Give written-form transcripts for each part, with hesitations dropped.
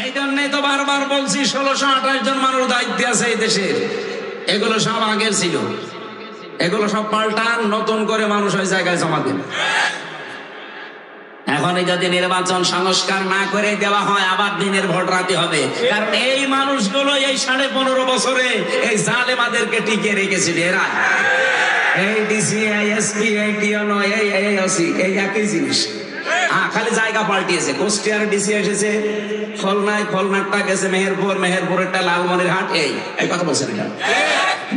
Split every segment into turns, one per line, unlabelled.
এই জন্যই তো বারবার বলছি 1628 জন মানুষ দায়িত্বে আছে এই দেশের। এগুলো সব আগের ছিল, এগুলো সব পাল্টান, নতুন করে মানুষ ওই জায়গায় জমা দেন। এখনই যদি নির্বাচন সংস্কার না করে দেওয়া হয়, আবার দিনের ভোট রাতে হবে। কারণ এই মানুষগুলো এই 15.5 বছরে এই জালেমাদেরকে টিকে রেখেছিল। এরা এই ডিসি, এই এসপি, এই টিএনও, এই ওসি, এই একই জিনিস। খালি জায়গা পাল্টিয়েছে। কুষ্টিয়ার ডিসি এসেছে খুলনায়, খুলনারটা গেছে মেহেরপুর, মেহেরপুরেরটা লালমনিরহাট। এই কথা বলছেন,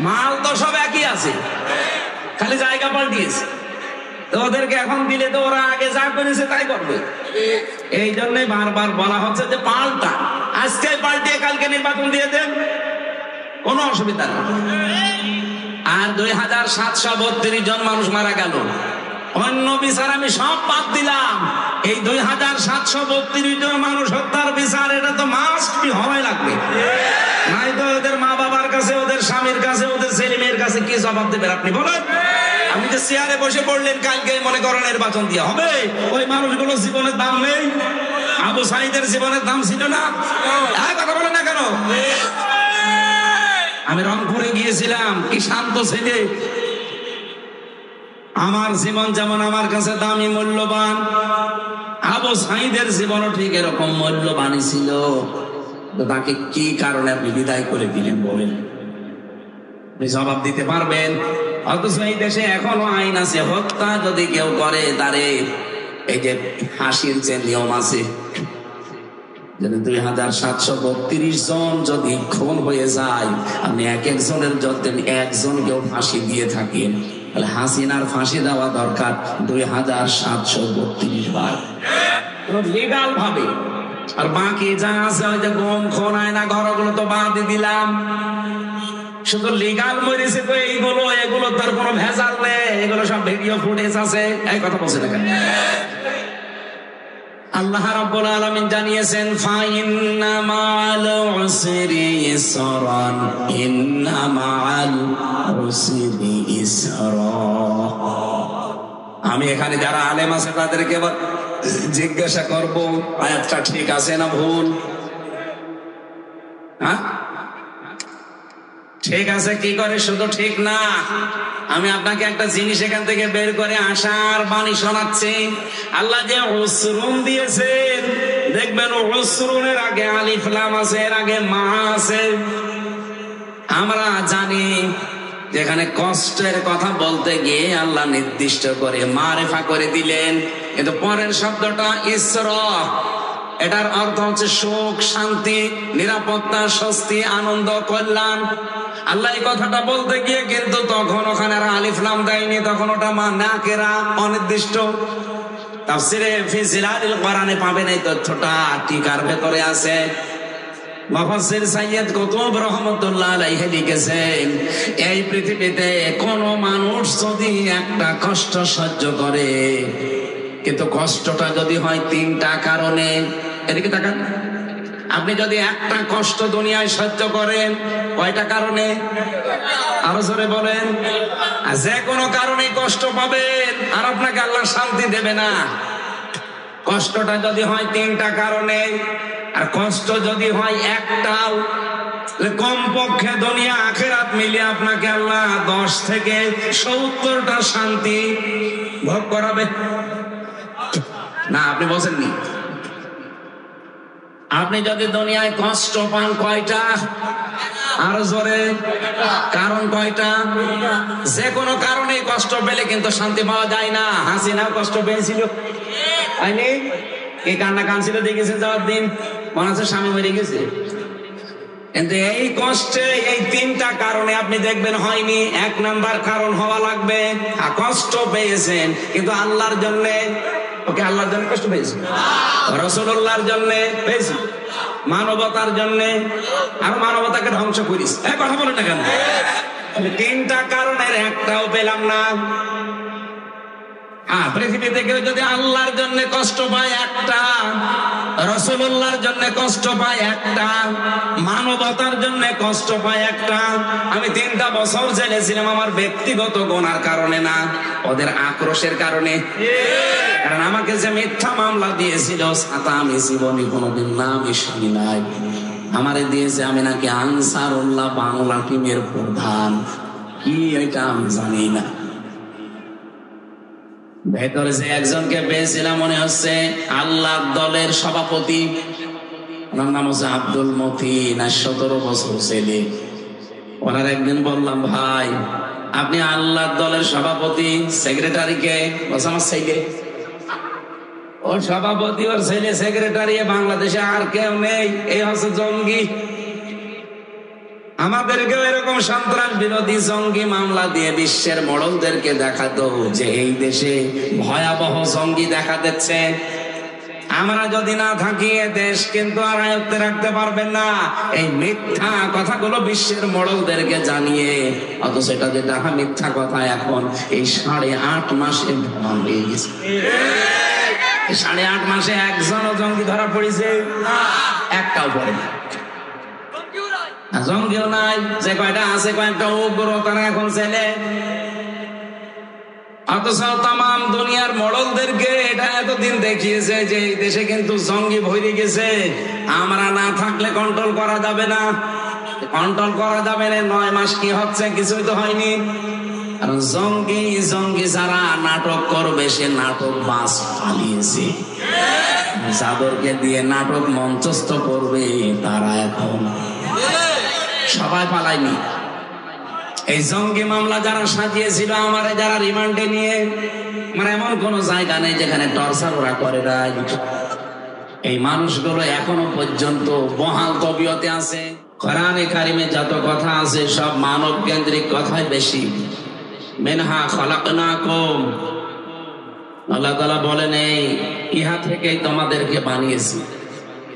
মাল তো সব একই আছে, খালি জায়গা পাল্টিয়েছে। তো ওদেরকে এখন দিলে তো ওরা আগে যা করেছে তাই করবে। এই জন্য বারবার বলা হচ্ছে যে পাল্টা, আজকে পাল্টিয়ে কালকে নির্বাচন দিয়ে দেন, কোনো অসুবিধা নেই। আর 2732 জন মানুষ মারা গেল। অন্য বিচার আমি সব বাদ দিলাম, এই 2732 জন মানুষ হত্যার বিচার এটা তো মাস্ট বি হওয়াই লাগবে। নাই তো ওদের মা বাবার কাছে, ওদের স্বামীর কাছে, ওদের ছেলে মেয়ের কাছে কি জবাব দেবেন আপনি বলেন? আপনি যে চেয়ারে বসে পড়লেন, কালকে মনে করেন নির্বাচন দিয়ে হবে। ওই মানুষগুলো জীবনের দাম নেই? আবু সাইদের জীবনের দাম ছিল না? কথা বলেন না কেন? আমি রংপুরে গিয়েছিলাম, কি শান্ত ছেলে। আমার জীবন যেমন আমার কাছে দামি, মূল্যবান, আবু সাইদের জীবনও ঠিক এরকম মূল্যবানই ছিল। তো তাকে কি কারণে আপনি বিদায় করে দিলেন বলেন? জবাব দিতে পারবেন? অথচ এই দেশে এখনো আইন আছে, হত্যা যদি কেউ করে তারে এই যে ফাঁসির যে নিয়ম আছে, 2732 জন যদি খুন হয়ে যায়, আপনি এক একজনের যদি একজনকেও ফাঁসি দিয়ে থাকেন, তাহলে হাসিনার ফাঁসি দেওয়া দরকার 2732 বার লিগাল ভাবে। আর বাকি যা আছে ওই যে গম খোনায় না ঘরগুলো তো বাদ দিলাম, শুধু লিগাল মরেছে। তো এগুলো তার কোনো ভেজাল নেই, এগুলো সব ভিডিও ফুটেজ আছে। এই কথা বলছে না কেন? আল্লাহ রাব্বুল আলামিন জানিয়েছেন, ফাইন্না মাআল উসরি ইসরান, ইন্না মাআল উসরি ইসরা। আমি এখানে যারা আলেম আছে তাদেরকে জিজ্ঞাসা করব, আয়াতটা ঠিক আছে না ভুল? হ্যাঁ, ঠিক আছে কি করে? শুধু ঠিক না, আমি আপনাকে একটা জিনিস এখান থেকে বের করে আশার বাণী শোনাচ্ছি। আল্লাহ যে উসরুন দিয়েছেন, দেখবেন উসরুনের আগে আলিফ লাম আছে, এর আগে মা আছে। আমরা জানি যেখানে কষ্টের কথা বলতে গিয়ে আল্লাহ নির্দিষ্ট করে মারেফা করে দিলেন, কিন্তু পরের শব্দটা ইসরা, এটার অর্থ হচ্ছে সুখ, শান্তি, নিরাপত্তা, স্বস্তি, আনন্দ, কল্যাণ। আল্লাহ এই কথাটা বলতে গিয়ে কিন্তু তখন ওখানে আর আলিফ লাম দেয়নি, তখন ওটা মা নাকেরা, অনির্দিষ্ট। তাফসিরে ফি জিলালিল কোরআনে পাবেন এই তথ্যটা, টিকার ভেতরে আছে। মুফাসসির সাইয়্যিদ কুতুব রাহমাতুল্লাহ আলাইহি লিখেছেন, এই পৃথিবীতে কোন মানুষ যদি একটা কষ্ট সহ্য করে, কিন্তু কষ্টটা যদি হয় 3টা কারণে, এদিকে তাকান, আপনি যদি একটা কষ্ট দুনিয়ায় সহ্য করেন, কয়টা কারণে? আরো জোরে বলেন। যে কোনো কারণে কষ্ট পাবেন, আর আপনাকে আল্লাহ শান্তি দেবে না। কষ্টটা যদি হয় 3টা কারণে, আর কষ্ট যদি হয় একটাও, কমপক্ষে দুনিয়া আখিরাত মিলিয়ে আপনাকে আল্লাহ 10 থেকে 70টা শান্তি ভোগ করাবে। না, আপনি বলছেননি। আপনি যদি দুনিয়ায় কষ্ট পান কয়টা? আরো জোরে, কারণ কয়টা? যে কোনো কারণে কষ্ট পেলে কিন্তু শান্তি পাওয়া যায় না। হাসিনা কষ্ট পেয়েছিল, এই কান্না কানছিল দেখেছে যাওয়ার দিন, মনে হচ্ছে স্বামী মরে গেছে। কিন্তু এই কষ্টে এই 3টা কারণে আপনি দেখবেন হয়নি। 1 নাম্বার কারণ হওয়া লাগবে, কষ্ট পেয়েছেন কিন্তু আল্লাহর জন্য। ওকে, আল্লাহর জন্য কষ্ট পেয়েছি, রাসূলুল্লাহর জন্য পেয়েছি, মানবতার জন্য। আর মানবতাকে ধ্বংস করিস, কথা বলেন না কেন? 3টা কারণের একটাও পেলাম না। পৃথিবীতে কেউ যদি আল্লাহর জন্য কষ্ট পায় একটা, রাসূলুল্লাহর জন্য কষ্ট পায় একটা, মানবতার জন্য কষ্ট পায় একটা। আমি 3টা বছর জেলে ছিলাম, আমার ব্যক্তিগত গুনার কারণে না, ওদের আক্রোশের কারণে। কারণ আমাকে যে মিথ্যা মামলা দিয়েছিল, ছাতা আমি জীবনে কোনোদিন নামই শুনি নাই। আমারে দিয়েছে আমি নাকি আনসারুল্লাহ বাংলা টিমের প্রধান, কি এটা আমি জানি না। ভেতরে যে একজনকে পেয়েছিলাম মনে হচ্ছে আল্লাহ দলের সভাপতি, ওনার নাম হচ্ছে আব্দুল মতিন, 17 বছর ছেলে। ওনার একদিন বললাম, ভাই আপনি আল্লাহ দলের সভাপতি, সেক্রেটারিকে? বলছে আমার ছেলে। ওর সভাপতি, ওর ছেলে সেক্রেটারি, বাংলাদেশে আর কেউ নেই, এই হচ্ছে জঙ্গি। আমাদেরকেও এরকম সন্ত্রাস বিরোধী জঙ্গি মামলা দিয়ে বিশ্বের মডলদেরকে দেখাতো যে এই দেশে ভয়াবহ জঙ্গি দেখা দিচ্ছে। আমরা যদি না থাকি এ দেশ কিন্তু আর আয়ত্তে রাখতে পারবেন না। এই মিথ্যা কথাগুলো বিশ্বের মডলদেরকে জানিয়ে, অথচ এটা যেটা মিথ্যা কথা এখন এই 8.5 মাসে প্রমাণ হয়ে গেছে। 8.5 মাসে একজনও জঙ্গি ধরা পড়েছে? একটাও পড়ে না। জঙ্গিও নাই, যে কয়টা আছে কয়েকটা উগ্র, তারা এখন ছেলে। অথচ তাম দুনিয়ার মডলদেরকে এটা এতদিন দেখিয়েছে যে এই দেশে কিন্তু জঙ্গি ভরে গেছে। আমরা না থাকলে কন্ট্রোল করা যাবে না, কন্ট্রোল করা যাবে না। 9 মাস কি হচ্ছে? কিছুই তো হয়নি। কারণ জঙ্গি যারা নাটক করবে, সে নাটক বাস পালিয়েছে। যাদেরকে দিয়ে নাটক মঞ্চস্থ করবে তারা এখন সবাই পালায়নি। এই জঙ্গি মামলা যারা সাজিয়েছিল, আমার যারা রিমান্ডে নিয়ে, আমার এমন কোন জায়গা নেই যেখানে টর্চার ওরা করে না। এই মানুষগুলো এখনো পর্যন্ত বহাল তবিয়তে আছে। কোরআনে কারিমে যত কথা আছে সব মানব কেন্দ্রিক কথাই বেশি। মিনহা খলাকনাকুম, আল্লাহ তাআলা বলেন এই ইহা থেকেই তোমাদেরকে বানিয়েছি।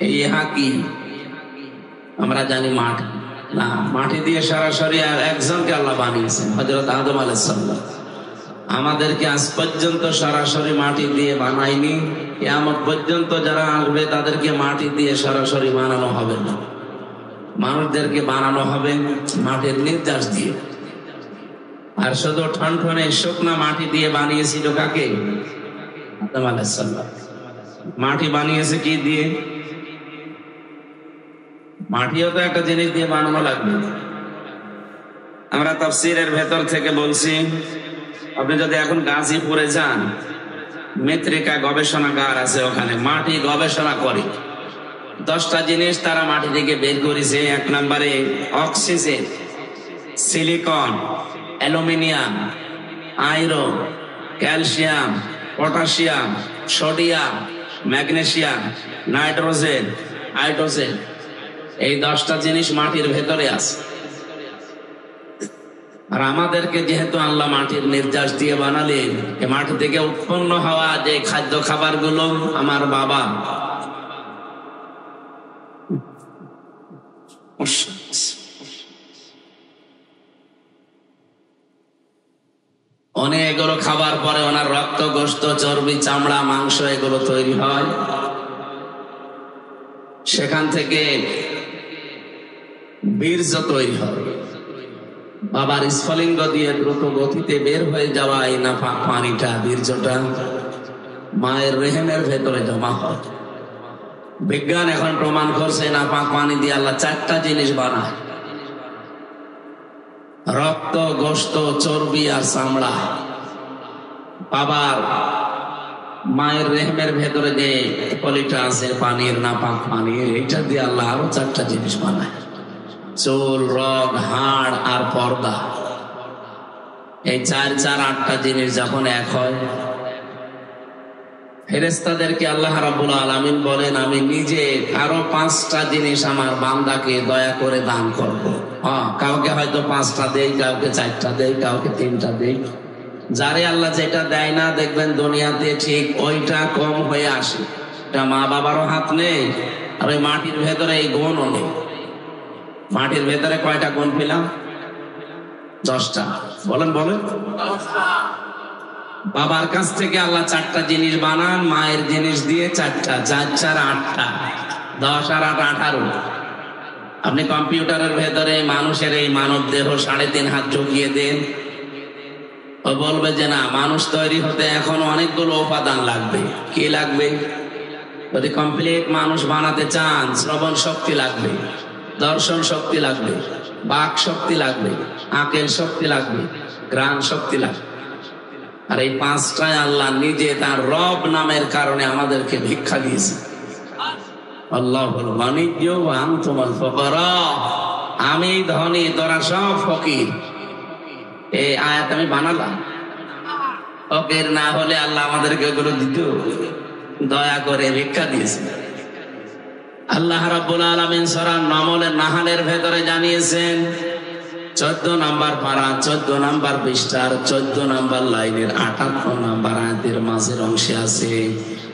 এই ইহা কি? আমরা জানি মাটি না, মাটি দিয়ে সরাসরি আর একজনকে আল্লাহ বানিয়েছেন, হযরত আদম আলাইহিস সালাম। আমাদেরকে আজ পর্যন্ত সরাসরি মাটি দিয়ে বানায়নি। কিয়ামত পর্যন্ত যারা আসবে তাদেরকে মাটি দিয়ে সরাসরি বানানো হবে না। মানুষদেরকে বানানো হবে মাটির নির্যাস দিয়ে। আর শুধু ঠনঠনে শুকনা মাটি দিয়ে বানিয়েছিল কাকে? আদম আলাইহিস সালাম। মাটি বানিয়েছে কি দিয়ে? মাটিও তো একটা জিনিস দিয়ে বানানো লাগবে। আমরা তাফসীরের ভেতর থেকে বলছি, আপনি যদি এখন গাজীপুরে যান, মৃত্তিকা গবেষণাগার আছে, ওখানে মাটি গবেষণা করে 10টা জিনিস তারা মাটি থেকে বের করেছে। 1 নম্বরে oxygen, silicon, aluminium, iron, calcium, potassium, sodium, magnesium, nitrogen, hydrogen. এই 10টা জিনিস মাটির ভেতরে আছে। আর আমাদেরকে যেহেতু আল্লাহ মাটির নির্যাস দিয়ে বানালেন, এই মাটি থেকে উৎপন্ন হওয়া যে খাদ্য খাবার গুলো, আমার বাবা অনেকগুলো খাবার পরে ওনার রক্ত, গোশত, চর্বি, চামড়া, মাংস এগুলো তৈরি হয়। সেখান থেকে বীর্য তৈরি হয়। বাবার স্ফলিঙ্গ দিয়ে দ্রুত গতিতে বের হয়ে যাওয়া এই নাপাক পানিটা, বীর্যটা মায়ের রেহেমের ভেতরে জমা হয়। বিজ্ঞান এখন প্রমাণ করছে নাপাক পানি দিয়ে আল্লাহ 4টা জিনিস বানায়: রক্ত, গোশত, চর্বি আর চামড়া। বাবার মায়ের রেহেমের ভেতরে যে পলিটা আছে পানির, নাপাক পানি, এটা দিয়ে আল্লাহ আরো 4টা জিনিস বানায়: চুল, রগ, হাড় আর পর্দা। এই 4-8টা জিনিস যখন এক হয়, ফেরেশতাদেরকে আল্লাহ রাব্বুল আলামিন বলেন, আমি নিজে আরো 5টা জিনিস আমার বান্দাকে দয়া করে দান করব। কাউকে হয়তো 5টা দেই, কাউকে 4টা দেই, কাউকে 3টা দেই। যারে আল্লাহ যেটা দেয় না, দেখবেন দুনিয়াতে ঠিক ওইটা কম হয়ে আসে। এটা মা বাবারও হাত নেই, আর ওই মাটির ভেতরে এই গুণও নেই। মাটির ভেতরে কয়টা গুণ পেলাম? 10টা। বলেন বলেন। বাবার কাছ থেকে আল্লাহ 4টা জিনিস বানান, মায়ের জিনিস দিয়ে 4টা, 4 4 8টা, 10 আর 8 18। আপনি কম্পিউটারের ভেতরে মানুষের এই মানব দেহ 3.5 হাত ঢুকিয়ে দেন, ও বলবে যে না, মানুষ তৈরি হতে এখন অনেকগুলো উপাদান লাগবে। কি লাগবে? যদি কমপ্লিট মানুষ বানাতে চান, শ্রবণ শক্তি লাগবে, দর্শন শক্তি লাগবে, বাক শক্তি লাগবে, আকেল শক্তি লাগবে, ঘ্রাণ শক্তি লাগবে। আর এই 5টায় আল্লাহ নিজে তার রব নামের কারণে আমাদেরকে ভিক্ষা দিয়েছে। আল্লাহুল গনিয়্য ওয়া আনতুমুল ফুকারা, আমি ধনী, তোরা সব ফকির। এই আয়াত আমি বানালাম, ফকির না হলে আল্লাহ আমাদেরকে ওগুলো দিত? দয়া করে ভিক্ষা দিয়েছে। আল্লাহ রাব্বুল আলামিন সূরা নাহলের ভেতরে জানিয়েছেন, 14 নম্বর পারা, 14 নম্বর পৃষ্ঠার 14 নম্বর লাইনের 58 নম্বর আয়াতের মাঝের অংশে আছে,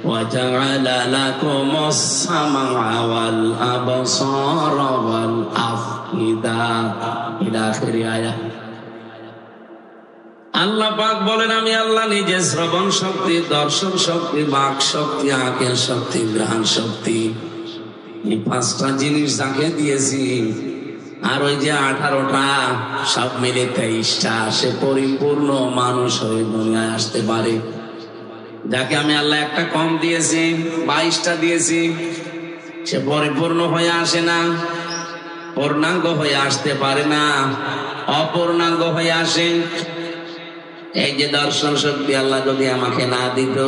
ওয়াজআলা লাকুমুস সামআ ওয়াল আবসারা ওয়াল আফইদা, ইলা আখির আয়াত। আল্লাহ পাক বলেন, আমি আল্লাহ নিজে শ্রবণ শক্তি, দর্শন শক্তি, বাক শক্তি, আকেল শক্তি, ঘ্রাণ শক্তি, এই 5টা জিনিস যাকে দিয়েছি, আর ওই যে 18টা, সব মিলে 23টা, সে পরিপূর্ণ মানুষ হয়ে দুনিয়ায় আসতে পারে। যাকে আমি আল্লাহ একটা কম দিয়েছি, 22টা দিয়েছি, সে পরিপূর্ণ হয়ে আসে না, পূর্ণাঙ্গ হয়ে আসতে পারে না, অপূর্ণাঙ্গ হয়ে আসে। এই যে দর্শন শক্তি আল্লাহ যদি আমাকে না দিত,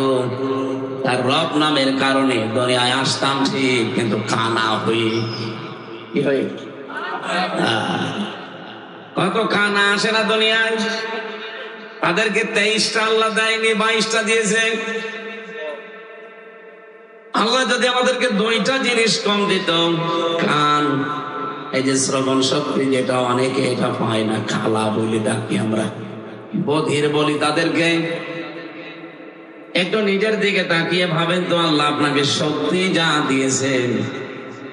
তার রব নামের কারণে দুনিয়ায় আসতাম ঠিক, কিন্তু কানা হয়ে। কি হয়ে? কত কানা আসে না দুনিয়ায়, তাদেরকে 23টা আল্লাহ দেয়নি, 22টা দিয়েছে। আল্লাহ যদি আমাদেরকে 2টা জিনিস কম দিত, কান, এই যে শ্রবণ শক্তি, যেটা অনেকে এটা পায় না, খালা বলে ডাকি আমরা, বধির বলি তাদেরকে। একটু নিজের দিকে তাকিয়ে ভাবেন তো, আল্লাহ আপনাকে শক্তি যা দিয়েছেন,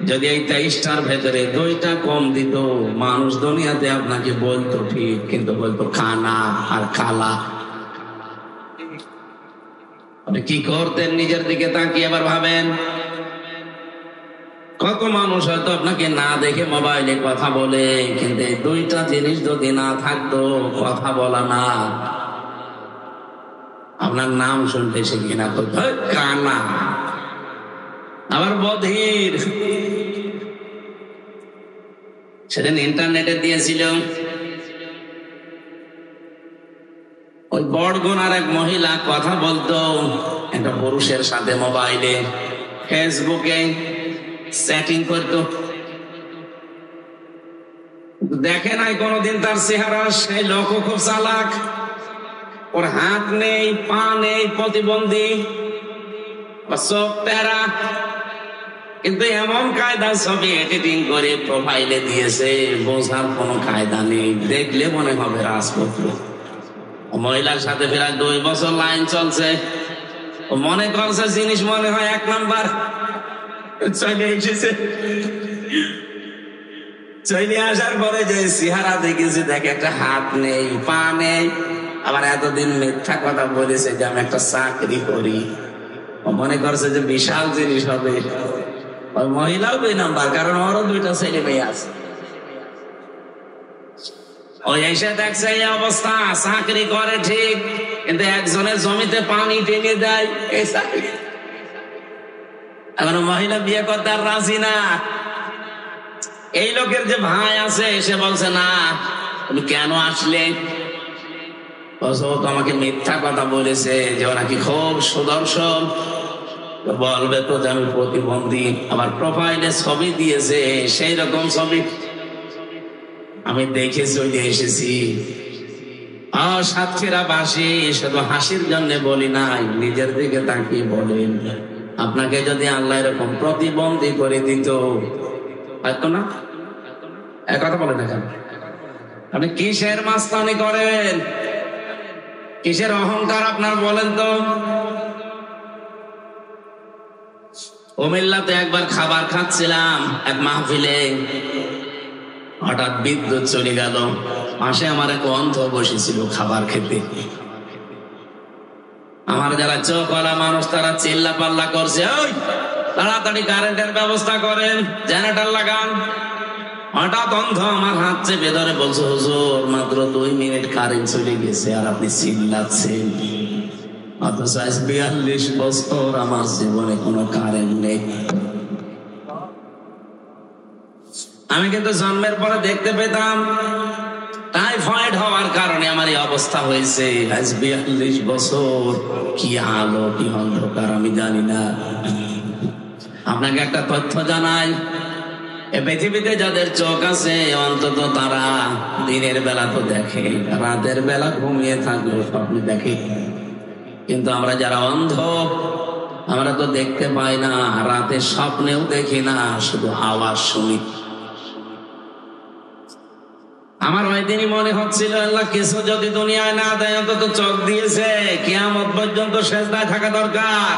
যদি এই 23টার ভেতরে 2টা কম দিত, মানুষ দুনিয়াতে আপনাকে বলতো ঠিক, কিন্তু বলতো কানা আর কালা। আপনি কি করতেন? নিজের দিকে তাকিয়ে এবার ভাবেন। কত মানুষ হয়তো আপনাকে না দেখে মোবাইলে কথা বলে, কিন্তু এই 2টা জিনিস যদি না থাকতো, কথা বলা না, আপনার নাম শুনতে সে ঘৃণা করতো, কানা, আবার বধির। সেদিন ইন্টারনেটে দিয়েছিল, ওই বড়গুনার এক মহিলা কথা বলতো একটা পুরুষের সাথে মোবাইলে, ফেসবুকে চ্যাটিং করতো। দেখে নাই কোনদিন তার চেহারা, সেই লোক খুব চালাক, ওর হাত নেই, পা নেই, প্রতিবন্ধী, চোখ টেরা, কিন্তু এমন কায়দা ছবি এডিটিং করে প্রোফাইলে দিয়েছে, বোঝার কোনো কায়দা নেই, দেখলে মনে হবে রাজপুত্র। মহিলার সাথে প্রায় 2 বছর লাইন চলছে, মনে করছে জিনিস মনে হয় 1 নাম্বার, চলে এসেছে। চলে আসার পরে যে চেহারা দেখেছি, দেখে একটা হাত নেই, পা নেই, আবার এতদিন মিথ্যা কথা বলেছে যে আমি একটা চাকরি করি, মনে করছে যে বিশাল জিনিস হবে। ওই মহিলাও 2 নাম্বার, কারণ ওরও 2টা ছেলে মেয়ে আছে। ওই এসে দেখছে এই অবস্থা, চাকরি করে ঠিক, কিন্তু একজনের জমিতে পানি টেনে দেয়, এই চাকরি। এখন মহিলা বিয়ে করতে আর রাজি না। এই লোকের যে ভাই আছে, এসে বলছে, না তুমি কেন আসলে? ও তো আমাকে মিথ্যা কথা বলেছে যে ও নাকি খুব সুদর্শন, বলবে তো যে আমি প্রতিবন্ধী, আবার প্রোফাইলে ছবি দিয়েছে, সেই রকম ছবি আমি দেখে চলে এসেছি। সাতক্ষীরাবাসী শুধু হাসির জন্য বলি নাই, নিজের দিকে তাকিয়ে বলেন, আপনাকে যদি আল্লাহ এরকম প্রতিবন্ধী করে দিত, হয়তো না। এক কথা বলেন, এখন আপনি কিসের মাস্তানি করেন, কিসের অহংকার আপনার বলেন তো? কুমিল্লাতে একবার খাবার খাচ্ছিলাম এক মাহফিলে, হঠাৎ বিদ্যুৎ চলে গেল। পাশে আমার এক অন্ধ বসেছিল খাবার খেতে। আমার যারা চোখওয়ালা মানুষ তারা চিল্লা পাল্লা করছে, ওই তাড়াতাড়ি কারেন্টের ব্যবস্থা করেন, জেনারেটর লাগান। হঠাৎ অন্ধ আমার হাত চেপে ধরে বলছে, হুজুর মাত্র 2 মিনিট কারেন্ট চলে গেছে আর আপনি চিল্লাচ্ছেন। অথচ 42 বছর আমার জীবনে কোনো কারেন্ট নেই। আমি কিন্তু জন্মের পরে দেখতে পেতাম টাইফয়েড হওয়ার কারণে আমার এই অবস্থা হয়েছে। আজ 42 বছর কি আলো কি অন্ধকার আমি জানি না। আপনাকে একটা তথ্য জানাই, এ পৃথিবীতে যাদের চোখ আছে অন্তত তারা দিনের বেলা তো দেখে, রাতের বেলা ঘুমিয়ে থাকলেও স্বপ্ন দেখে। কিন্তু আমরা যারা অন্ধ আমরা তো দেখতে পাই না, রাতে স্বপ্নেও দেখি না, শুধু আওয়াজ শুনি। আমার ওই দিনই মনে হচ্ছিল, আল্লাহ কিছু যদি দুনিয়ায় না দেয় অন্তত চোখ দিয়েছে, কিয়ামত পর্যন্ত সেজদায় থাকা দরকার।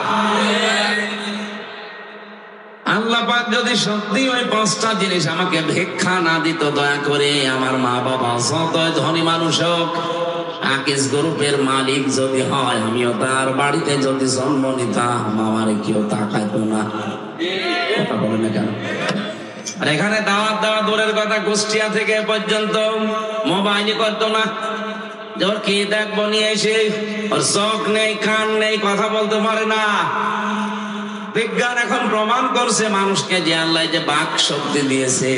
আল্লাহ পাক যদি সত্যি ওই 5টা জিনিস আমাকে ভিক্ষা না দিত, দয়া করে আমার মা বাবা যত ধনী মানুষ হোক, আকিস গ্রুপের মালিক যদি হয়, আমিও তার বাড়িতে যদি জন্ম নিতাম, আমারে কেউ তাকাইতো না। কথা বলে না কেন? আর এখানে দাওয়াত দেওয়া দূরের কথা, কুষ্টিয়া থেকে পর্যন্ত মোবাইলই করতো না। ওর কি দেখবো নিয়ে এসে, ওর চোখ নেই কান নেই, কথা বলতে পারে না। বিজ্ঞান এখন প্রমাণ করছে মানুষকে যে আল্লাহ যে বাক শক্তি দিয়েছে।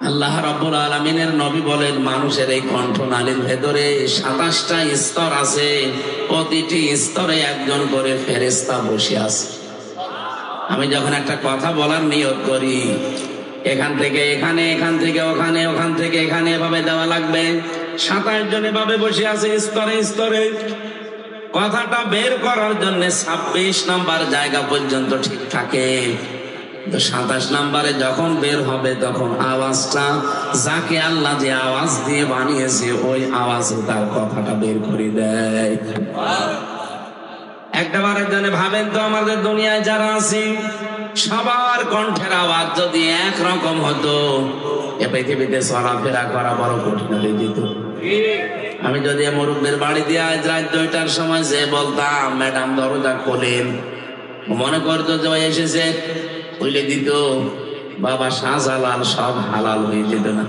আল্লাহ রাব্বুল আলামিনের নবী বলেন, মানুষের এই কণ্ঠনালীর ভেতরে 27টা স্তর আছে, প্রতিটি স্তরে একজন করে ফেরেশতা বসে আছে। আমি যখন একটা কথা বলার নিয়ত করি, এখান থেকে এখানে, এখান থেকে ওখানে, ওখান থেকে এখানে, এভাবে দেওয়া লাগবে। 27 জন এভাবে বসে আছে স্তরে স্তরে। কথাটা বের করার জন্য 26 নাম্বার জায়গা পর্যন্ত ঠিক থাকে, তো 27 নাম্বারে যখন বের হবে তখন আওয়াজটা যাকে আল্লাহ যে আওয়াজ দিয়ে বানিয়েছে ওই আওয়াজে তার কথাটা বের করে দেয়। একবারের জন্য ভাবেন তো, আমাদের দুনিয়ায় যারা আছি সবার কণ্ঠের আওয়াজ যদি একরকম হতো, এ পৃথিবীতে চলাফেরা করা বড় কঠিন হয়ে যেত। আমি যদি মুরব্বীর বাড়ি দিয়ে আজ রাত 2টার সময় যে বলতাম, ম্যাডাম দরজা খোলেন, মনে করতো যে এসেছে, খুলে দিত, বাবা শাহজালাল সব হালাল হয়ে যেত না।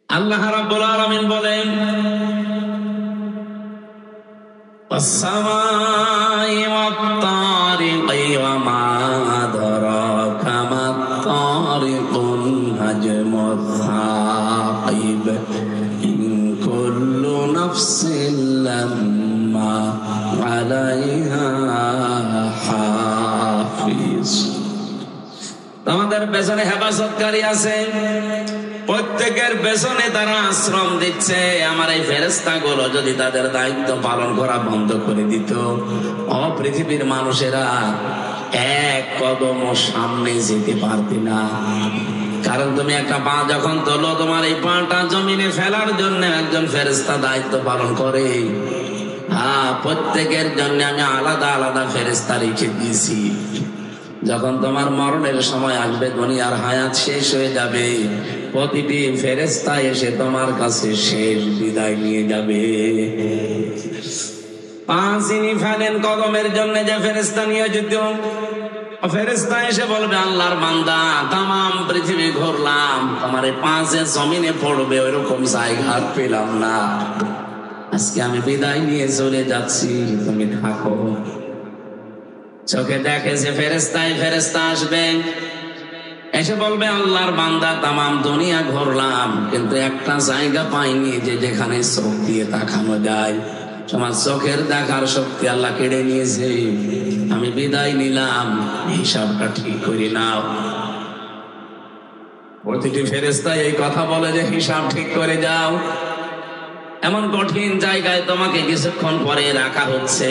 আল্লাহ রাব্বুল আলামিন বলেন, ওয়াস-সামাই ওয়াত-তারিকি ওয়া মা আদরাকা মাত-তারিকুন নাজমুস সাকিব ইন কুল্লু নাফসিন লাম্মা আলাইহা হাফিজ। আমাদের পেছনে হেফাজতকারী আছে, প্রত্যেকের পেছনে তারা আশ্রম দিচ্ছে। আমার এই ফেরেশতা গুলো যদি তাদের দায়িত্ব পালন করা বন্ধ করে দিত, পৃথিবীর মানুষেরা এক কদম সামনে যেতে পারবে না। কারণ তুমি একটা পা যখন তোলো, তোমার এই পাটা জমিনে ফেলার জন্য একজন ফেরেশতা দায়িত্ব পালন করে। প্রত্যেকের জন্য আমি আলাদা আলাদা ফেরেশতা রেখে দিয়েছি। যখন তোমার মরণের সময় আসবে, দুনিয়ার হায়াত শেষ হয়ে যাবে, প্রতিটি ফেরেশতা এসে তোমার কাছে শেষ বিদায় নিয়ে যাবে। পাঁচিনি ফেলেন কদমের জন্য যে ফেরেশতা নিয়োজিত, ফেরেশতা এসে বলবে, আল্লাহর বান্দা তামাম পৃথিবী ঘুরলাম, তোমার এই পাঁচে জমিনে পড়বে ওইরকম জায়গা পেলাম না, আজকে আমি বিদায় নিয়ে চলে যাচ্ছি, তুমি থাকো। চোখে দেখে যে ফেরেশতায় ফেরেশতা আসবে, এসে বলবে, আল্লাহর বান্দা তামাম দুনিয়া ঘুরলাম, কিন্তু একটা জায়গা পাইনি যে যেখানে চোখ দিয়ে তাকানো যায়। তোমার চোখের দেখার শক্তি আল্লাহ কেড়ে নিয়েছে, আমি বিদায় নিলাম, হিসাবটা ঠিক করে নাও। প্রতিটি ফেরেশতা এই কথা বলে যে হিসাব ঠিক করে যাও। এমন কঠিন জায়গায় তোমাকে কিছুক্ষণ পরে রাখা হচ্ছে,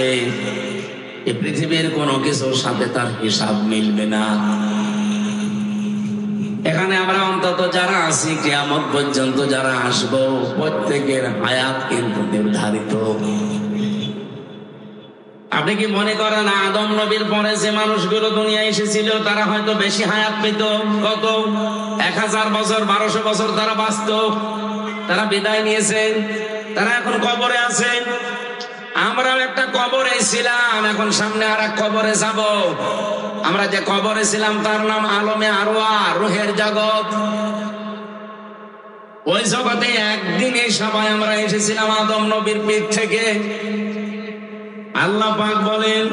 এই পৃথিবীর কোনো কিছুর সাথে তার হিসাব মিলবে না। এখানে আমরা অন্তত যারা আছি, কিয়ামত পর্যন্ত যারা আসবো, প্রত্যেকের হায়াত কিন্তু নির্ধারিত। আপনি কি মনে করেন আদম নবীর পরে যে মানুষগুলো দুনিয়ায় এসেছিল তারা হয়তো বেশি হায়াত পেত? কত 1000 বছর 1200 বছর তারা বাঁচত, তারা বিদায় নিয়েছেন, তারা এখন কবরে আছে। আমরাও একটা কবরে ছিলাম, এখন সামনে আর এক কবরে যাব। আমরা যে কবরে ছিলাম তার নাম আলমে আরওয়া, রুহের জগৎ। ওই জগতে একদিনে সবাই আমরা এসেছিলাম আদম নবীর পিঠ থেকে। আল্লাহ পাক বলেন,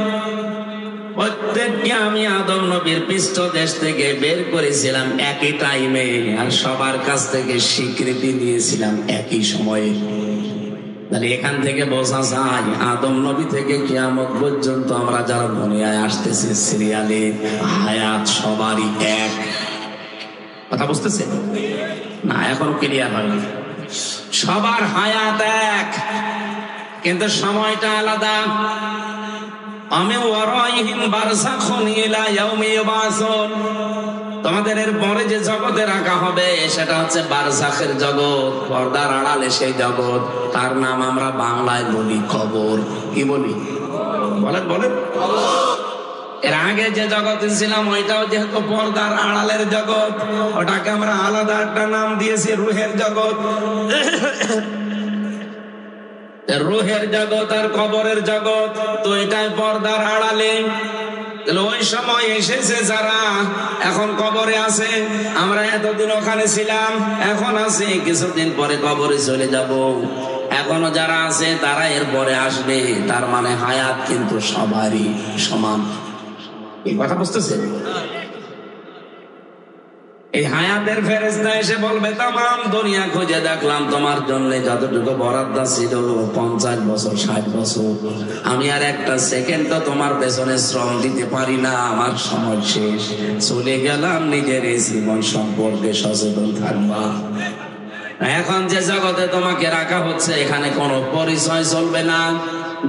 প্রত্যেককে আমি আদম নবীর পৃষ্ঠদেশ থেকে বের করেছিলাম একই টাইমে, আর সবার কাছ থেকে স্বীকৃতি দিয়েছিলাম একই সময়ে। তাহলে এখান থেকে বোঝা যায় আদম নবী থেকে কিয়ামত পর্যন্ত আমরা যারা দুনিয়ায় আসতেছি সিরিয়ালে হায়াত সবারই এক। কথা বুঝতেছে না? এখন ক্লিয়ার হয়নি। সবার হায়াত এক, কিন্তু সময়টা আলাদা। আমি ওয়ারাইহিম বারযাখুন ইলা ইয়াউমি ইউবাসুন, তোমাদের এর পরে যে জগতে রাখা হবে সেটা হচ্ছে বারজাখের জগৎ, পর্দার আড়ালে সেই জগৎ। তার নাম আমরা বাংলায় বলি কবর। কি বলি? বলেন বলেন। এর আগে যে জগতে ছিলাম ওইটাও যেহেতু পর্দার আড়ালের জগৎ, ওটাকে আমরা আলাদা একটা নাম দিয়েছি রুহের জগৎ। রুহের জগৎ আর কবরের জগৎ তো এটাই পর্দার আড়ালে। ওই সময় এসেছে যারা এখন কবরে আছে, আমরা এতদিন ওখানে ছিলাম, এখন আছে, কিছুদিন পরে কবরে চলে যাব। এখনো যারা আছে তারা এর পরে আসবে, তার মানে হায়াত কিন্তু সবারই সমান। এই কথা বুঝতেছে? এই হায়াতের ফেরেশতা এসে বলবে, তামাম দুনিয়া খুঁজে দেখলাম, তোমার জন্য যতটুকু বরাদ্দ ছিল 50 বছর 60 বছর, আমি আর একটা সেকেন্ড তো তোমার পেছনে শ্রম দিতে পারি না, আমার সময় শেষ, চলে গেলাম। নিজের এই জীবন সম্পর্কে সচেতন থাকবা। এখন যে জগতে তোমাকে রাখা হচ্ছে এখানে কোনো পরিচয় চলবে না।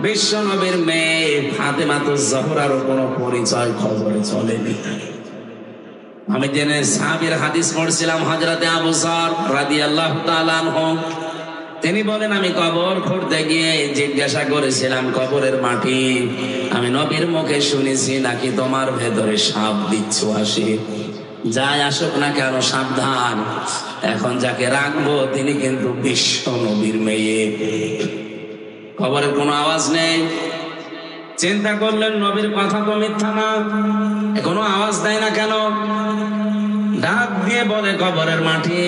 বিশ্ব নবীর মেয়ে ফাতেমাতুজ জহরারও কোনো পরিচয় খবরে চলেনি। আমি জেনে সাহাবীর হাদিস পড়ছিলাম, হযরতে আবু যর রাদিয়াল্লাহু তাআলা আনহু, তিনি বলেন, আমি কবর খুঁড়তে গিয়ে জিজ্ঞাসা করেছিলাম, কবরের মাটি আমি নবীর মুখে শুনেছি নাকি তোমার ভেতরে সাপ বিচ্ছু আসে, যাই আসুক না কেন সাবধান। এখন যাকে রাখবো তিনি কিন্তু বিশ্ব নবীর মেয়ে। কবরের কোনো আওয়াজ নেই। চিন্তা করলেন নবীর কথা তো মিথ্যা না, কোনো আওয়াজ দেয় না কেন? ডাক দিয়ে বলে, কবরের মাটি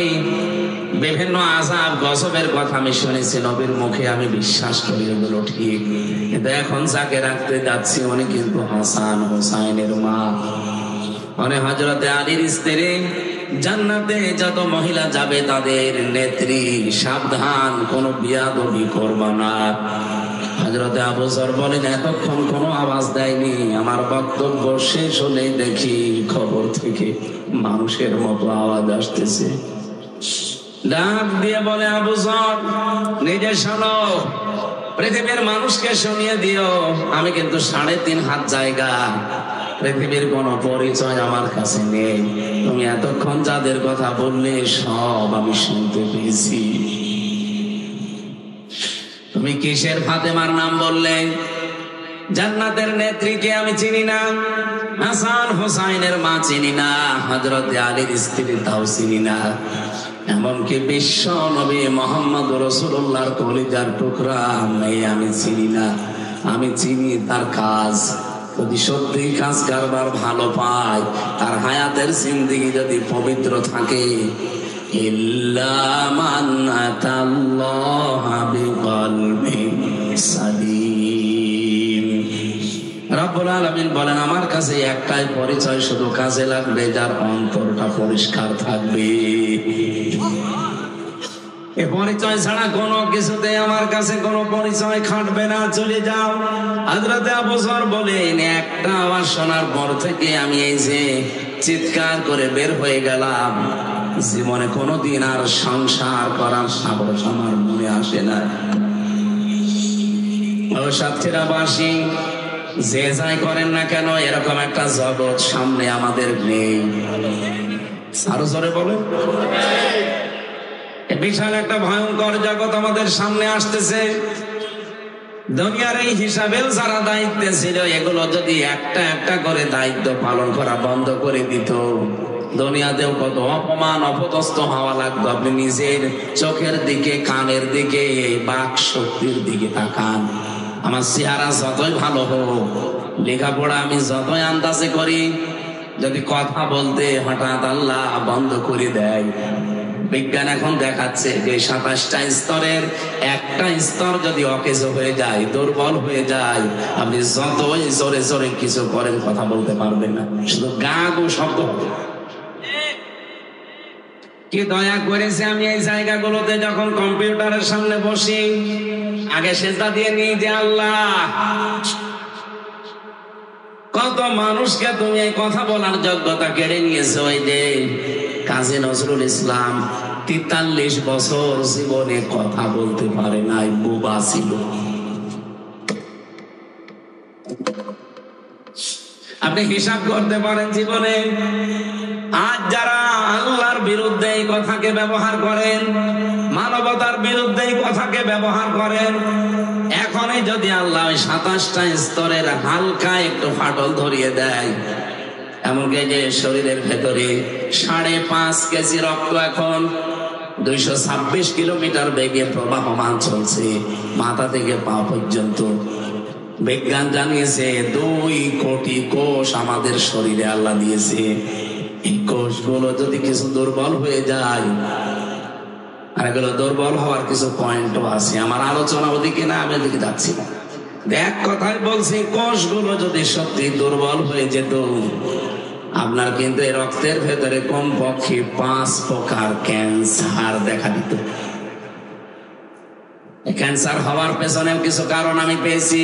বিভিন্ন আযাব গজবের কথা আমি শুনেছি নবীর মুখে, আমি বিশ্বাস করি এগুলো ঠিক, কিন্তু এখন যাকে রাখতে যাচ্ছি উনি কিন্তু হাসান হোসাইনের মা, মানে হযরতে আলীর স্ত্রী। জান্নাতে যত মহিলা যাবে তাদের নেত্রী, সাবধান কোনো বিয়াদবি করবা না। হযরতে আবু যর বলেন, এতক্ষণ কোনো আওয়াজ দেয়নি, আমার বক্তব্য শেষ হলেই দেখি খবর থেকে মানুষের মতো আওয়াজ আসতেছে। ডাক দিয়ে বলে, আবু যর নিজে শোনো, পৃথিবীর মানুষকে শুনিয়ে দিও, আমি কিন্তু 3.5 হাত জায়গা, পৃথিবীর কোনো পরিচয় আমার কাছে নেই। তুমি এতক্ষণ যাদের কথা বললে সব আমি শুনতে পেয়েছি। তুমি কিসের ফাতেমার নাম বললে? জান্নাতের নেত্রীকে আমি চিনি না, হাসান হোসাইনের মা চিনি না, হযরতে আলীর স্ত্রী তাও চিনি না, এমনকি বিশ্ব নবী মুহাম্মদ রাসূলুল্লাহর কলিজার টুকরা মেয়ে আমি চিনি না। আমি চিনি তার কাজ, যদি সত্যি কাজ কারবার ভালো পায়, তার হায়াতের জিন্দেগি যদি পবিত্র থাকে, ইল্লা মান আতাল্লাহা বিকলবিন সালিম। রব্বুল আলামিন বলেন, আমার কাছে একটাই পরিচয় শুধু কাজে লাগবে, যার অন্তরটা পরিষ্কার থাকবে। এ পরিচয় ছাড়া কোনো কিছুতে আমার কাছে কোনো পরিচয় খাটবে না, চলে যাও। হযরতে আবু যর বলেন, একটা আওয়াজ শোনার পর থেকে আমি এই যে চিৎকার করে বের হয়ে গেলাম, জীবনে কোনোদিন আর সংসার করার সাহস আমার মনে আসে না। ও সাতক্ষীরাবাসী, যে যাই করেন না কেন, এরকম একটা জগৎ সামনে আমাদের নেই। আরো জোরে বলে, বিশাল একটা ভয়ঙ্কর জগৎ আমাদের সামনে আসতেছে। দুনিয়ার এই হিসাবের যারা দায়িত্বে ছিল, এগুলো যদি একটা একটা করে দায়িত্ব পালন করা বন্ধ করে দিত, দুনিয়াতেও কত অপমান অপদস্থ হওয়া লাগতো। আপনি নিজের চোখের দিকে, কানের দিকে, এই বাক শক্তির দিকে তাকান। আমার চেহারা যতই ভালো হোক, লেখাপড়া আমি যতই আন্দাজে করি, যদি কথা বলতে হঠাৎ আল্লাহ বন্ধ করে দেয়। বিজ্ঞান এখন দেখাচ্ছে যে 27টা স্তরের একটা স্তর যদি অকেজ হয়ে যায়, দুর্বল হয়ে যায়, আপনি যতই জোরে জোরে কিছু করেন কথা বলতে পারবেন না, শুধু গা গো শব্দ হবে। কি দয়া করেছে আমি এই জায়গাগুলোতে যখন কম্পিউটারের সামনে বসি, আগে সেজদা দিয়ে নিই যে আল্লাহ, কত মানুষকে তুমি এই কথা বলার যোগ্যতা কেড়ে নিয়েছো। এই যে কাজী নজরুল ইসলাম 43 বছর জীবনে কথা বলতে পারে নাই, বোবা ছিল। আপনি হিসাব করতে পারেন জীবনে। আজ যারা আল্লাহর বিরুদ্ধে এই কথাকে ব্যবহার করেন, মানবতার বিরুদ্ধে এই কথাকে ব্যবহার করেন, এখনই যদি আল্লাহ 27টা স্তরের হালকা একটু ফাটল ধরিয়ে দেয়, এমনকি যে শরীরের ভেতরে 5.5 কেজি রক্ত এখন 226 কিলোমিটার বেগে প্রবাহমান চলছে, মাথা থেকে পা পর্যন্ত। বিজ্ঞান জানিয়েছে 2 কোটি কোষ আমাদের শরীরে আল্লাহ দিয়েছে। এই কোষগুলো যদি কিছু দুর্বল হয়ে যায়, আর এগুলো দুর্বল হওয়ার কিছু পয়েন্টও আছে, আমার আলোচনা ওদিকে না, আমি ওদিকে যাচ্ছি না। এক কথায় বলছি, কোষগুলো যদি সত্যি দুর্বল হয়ে যেত, আপনার কিন্তু এই রক্তের ভেতরে কমপক্ষে 5 প্রকার ক্যান্সার দেখা দিত। ক্যান্সার হওয়ার পেছনেও কিছু কারণ আমি পেয়েছি।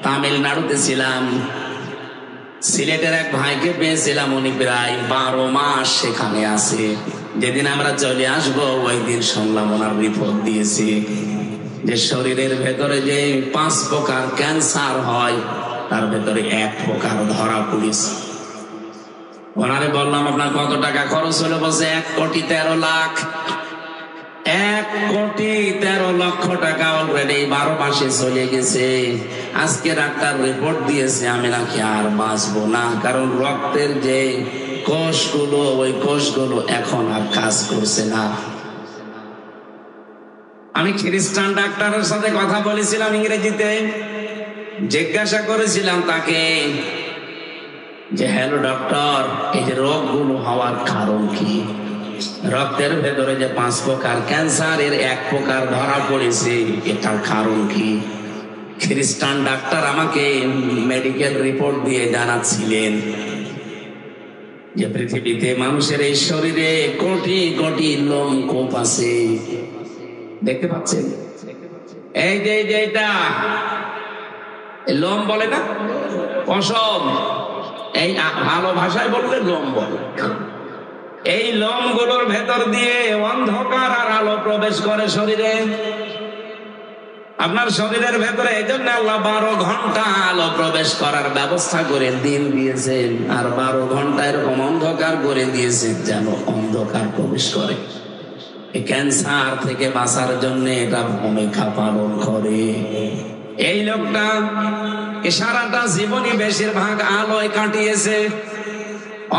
তামিলনাড়ুতে ছিলাম, সিলেটের এক ভাইকে পেয়েছিলাম, উনি প্রায় 12 মাস সেখানে আছে। যেদিন আমরা চলে আসবো ওই দিন শুনলাম ওনার রিপোর্ট দিয়েছি যে শরীরের ভেতরে যে 5 প্রকার ক্যান্সার হয়, তার ভেতরে 1 প্রকার ধরা পড়েছে। ওনারে বললাম আপনার কত টাকা খরচ হলো? বলছে 1,13,00,000। 1,13,00,000 টাকা অলরেডি 12 মাসে চলে গেছে। আজকে ডাক্তার রিপোর্ট দিয়েছে আমি নাকি আর বাঁচবো না, কারণ রক্তের যে কোষগুলো, ওই কোষগুলো এখন আর কাজ করছে না। আমি খ্রিস্টান ডাক্তারের সাথে কথা বলেছিলাম ইংরেজিতে, জিজ্ঞাসা করেছিলাম তাকে যে হ্যালো ডক্টর, এই যে রোগগুলো হওয়ার কারণ কি? রক্তের ভেতরে যে 5 প্রকার ক্যান্সারের 1 প্রকার ধরা পড়েছে, এটার কারণ কি? খ্রিস্টান ডাক্তার আমাকে মেডিকেল রিপোর্ট দিয়ে জানাচ্ছিলেন যে পৃথিবীতে মানুষের এই শরীরে কোটি কোটি লোমকূপ আছে। দেখতে পাচ্ছেন? এই যে এটা লোম বলে না, পশম, এই ভালো ভাষায় বললে লোম বলে। এই লোমগুলোর ভেতর দিয়ে অন্ধকার আর আলো প্রবেশ করে শরীরে। আপনার শরীরের ভেতরে এই জন্য আল্লাহ 12 ঘন্টা আলো প্রবেশ করার ব্যবস্থা করে দিন দিয়েছেন, আর 12 ঘন্টা এরকম অন্ধকার করে দিয়েছেন যেন অন্ধকার প্রবেশ করে। এই ক্যান্সার থেকে বাঁচার জন্য এটা ভূমিকা পালন করে। এই লোকটা সারাটা জীবনই বেশিরভাগ আলোয় কাটিয়েছে।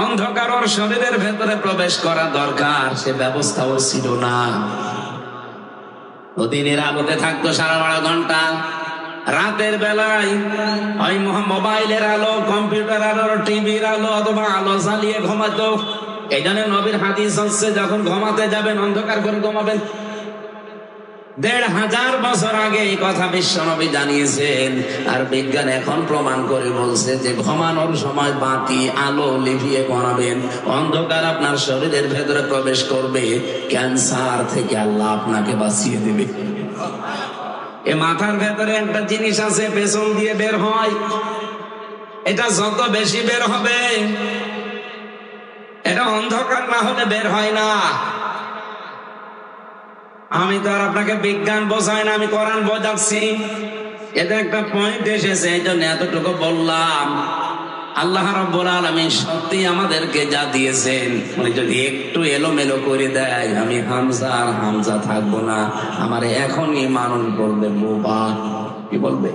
অন্ধকার ওর শরীরের ভেতরে প্রবেশ করা দরকার, সে ব্যবস্থাও ছিল না। ও দিনের আলোতে থাকতো 12.5 ঘন্টা, রাতের বেলায় ওই মোবাইলের আলো, কম্পিউটার আলো, টিভির আলো অথবা আলো জ্বালিয়ে ঘুমাতো। এই জন্য নবীর হাদিস হচ্ছে যখন ঘুমাতে যাবেন অন্ধকার করে ঘুমাবেন। 1,500 বছর আগে এই কথা বিশ্ব নবী জানিয়েছেন। আর বিজ্ঞান এখন প্রমাণ করে বলছে যে ঘুমানোর সময় বাতি আলো লিভিয়ে ঘুমাবেন, অন্ধকার আপনার শরীরের ভেতরে প্রবেশ করবে, ক্যান্সার থেকে আল্লাহ আপনাকে বাঁচিয়ে দেবে। এ মাথার ভেতরে একটা জিনিস আছে, পেছন দিয়ে বের হয়। এটা যত বেশি বের হবে, এটা অন্ধকার না হলে বের হয় না। আমি তো আর আপনাকে বিজ্ঞান বোঝাই না, আমি কোরআন বোঝাচ্ছি। এটা একটা পয়েন্ট এসেছে, এই জন্য এতটুকু বললাম। আল্লাহ রাব্বুল আলামিন সত্যি আমাদেরকে যা দিয়েছেন, উনি যদি একটু এলোমেলো করে দেয়, আমি হামজা আর হামজা থাকবো না, আমার এখনই মানুষ বলবে বোবা। কি বলবে?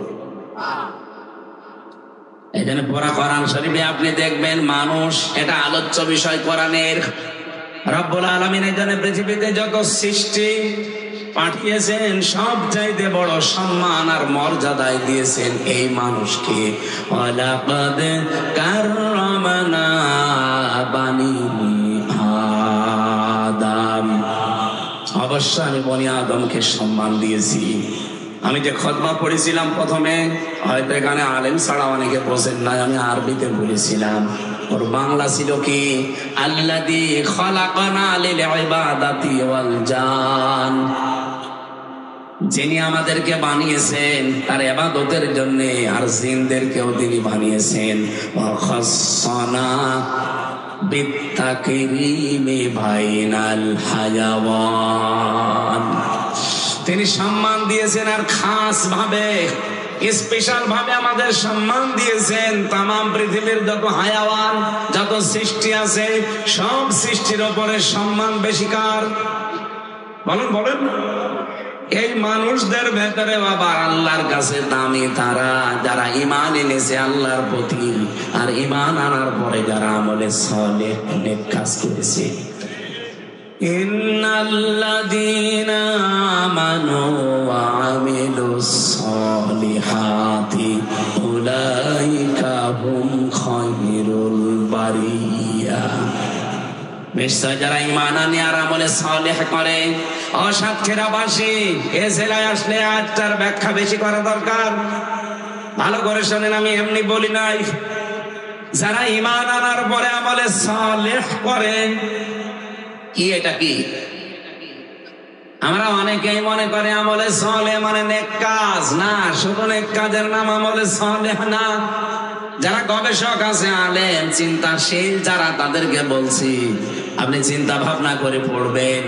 এই জন্য পড়া কোরআন শরীফে আপনি দেখবেন মানুষ, এটা আলোচ্য বিষয় কোরআনের। রব্বুল আলামিন এই জন্য পৃথিবীতে যত সৃষ্টি পাঠিয়েছেন সবচাইতে বড় সম্মান আর মর্যাদায় দিয়েছেন এই মানুষকে। ওয়ালাকাদ কাররামনা বানি আদম, অবশ্য আমি বনি আদমকে সম্মান দিয়েছি। আমি যে খুতবা পড়েছিলাম প্রথমে, হয়তো এখানে আলেম ছাড়া অনেকে বোঝেন নাই, আমি আরবিতে বলেছিলাম। ওর বাংলা ছিল কি? আল্লাযী খালাকানা লিল ইবাদাতি ওয়াল জান, যিনি আমাদেরকে বানিয়েছেন তার ইবাদতের জন্য, আর জিনদেরকেও তিনি বানিয়েছেন। ওয়া খাসসানা বিত্তাকরিমি বাইনাল হায়াওয়ান, তিনি সম্মান দিয়েছেন আর খাস ভাবে, স্পেশাল ভাবে আমাদের সম্মান দিয়েছেন। তামাম পৃথিবীর যত হায়াওয়ান, যত সৃষ্টি আছে, সব সৃষ্টির উপরে সম্মান বেশি কার? বলেন বলেন। এই মানুষদের ভেতরে আবার আল্লাহর কাছে দামি তারা যারা ঈমান এনেছে আল্লাহর প্রতি, আর ঈমান আনার পরে যারা আমলে সালেহ নেক কাজ করেছে। ইন্নাল্লাযীনা আমানু ওয়া আমিলুস সালিহাতি উলাইকা হুম খায়রুল বারিয়া, নিশ্চয় যারা ঈমান আনে আর আমলে সালেহ করে। অসাক্ষীরাবাসী, এ জেলায় আসলে আজটার ব্যাখ্যা বেশি করা দরকার। ভালো করে শোনেন, আমি এমনি বলি নাই। যারা ঈমান আনার পরে আমলে সালেহ করে, কি এটা কি? আমরা অনেকেই মনে করে আমলে সালেহ মানে নেক কাজ। না, শুধু নেক কাজের নাম আমলে সালেহ না। যারা গবেষক আছে, আলেম চিন্তাশীল যারা, তাদেরকে বলছি আপনি চিন্তা ভাবনা করে পড়বেন।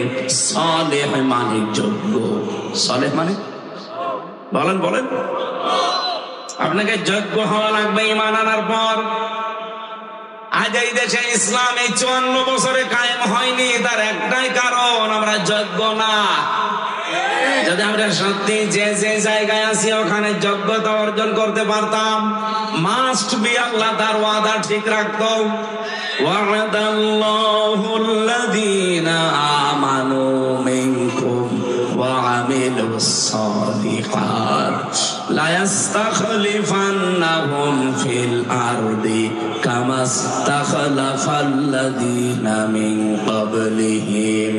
সালেহ মানে যোগ্য। সালেহ মানে বলেন বলেন। আপনাকে যোগ্য হওয়া লাগবে ঈমান আনার পর। আজ এই দেশে ইসলাম এই 54 বছরে কায়েম হয়নি, তার একটাই কারণ, আমরা যোগ্য না। যদি আমরা সত্যি যে যে জায়গায় আছি ওখানে যোগ্যতা অর্জন করতে পারতাম, মাস্ট বি আল্লাহ তার ওয়াদা ঠিক রাখতো। ওয়াদাল্লাহুল্লাযীনা আমানু মিনকুম ওয়া আমিলুস সালিহাত লা ইস্তাখলিফান্নাহুম ফিল আরদি কামা ইস্তাখলাফাল্লাযীনা মিন ক্বাবলিহিম।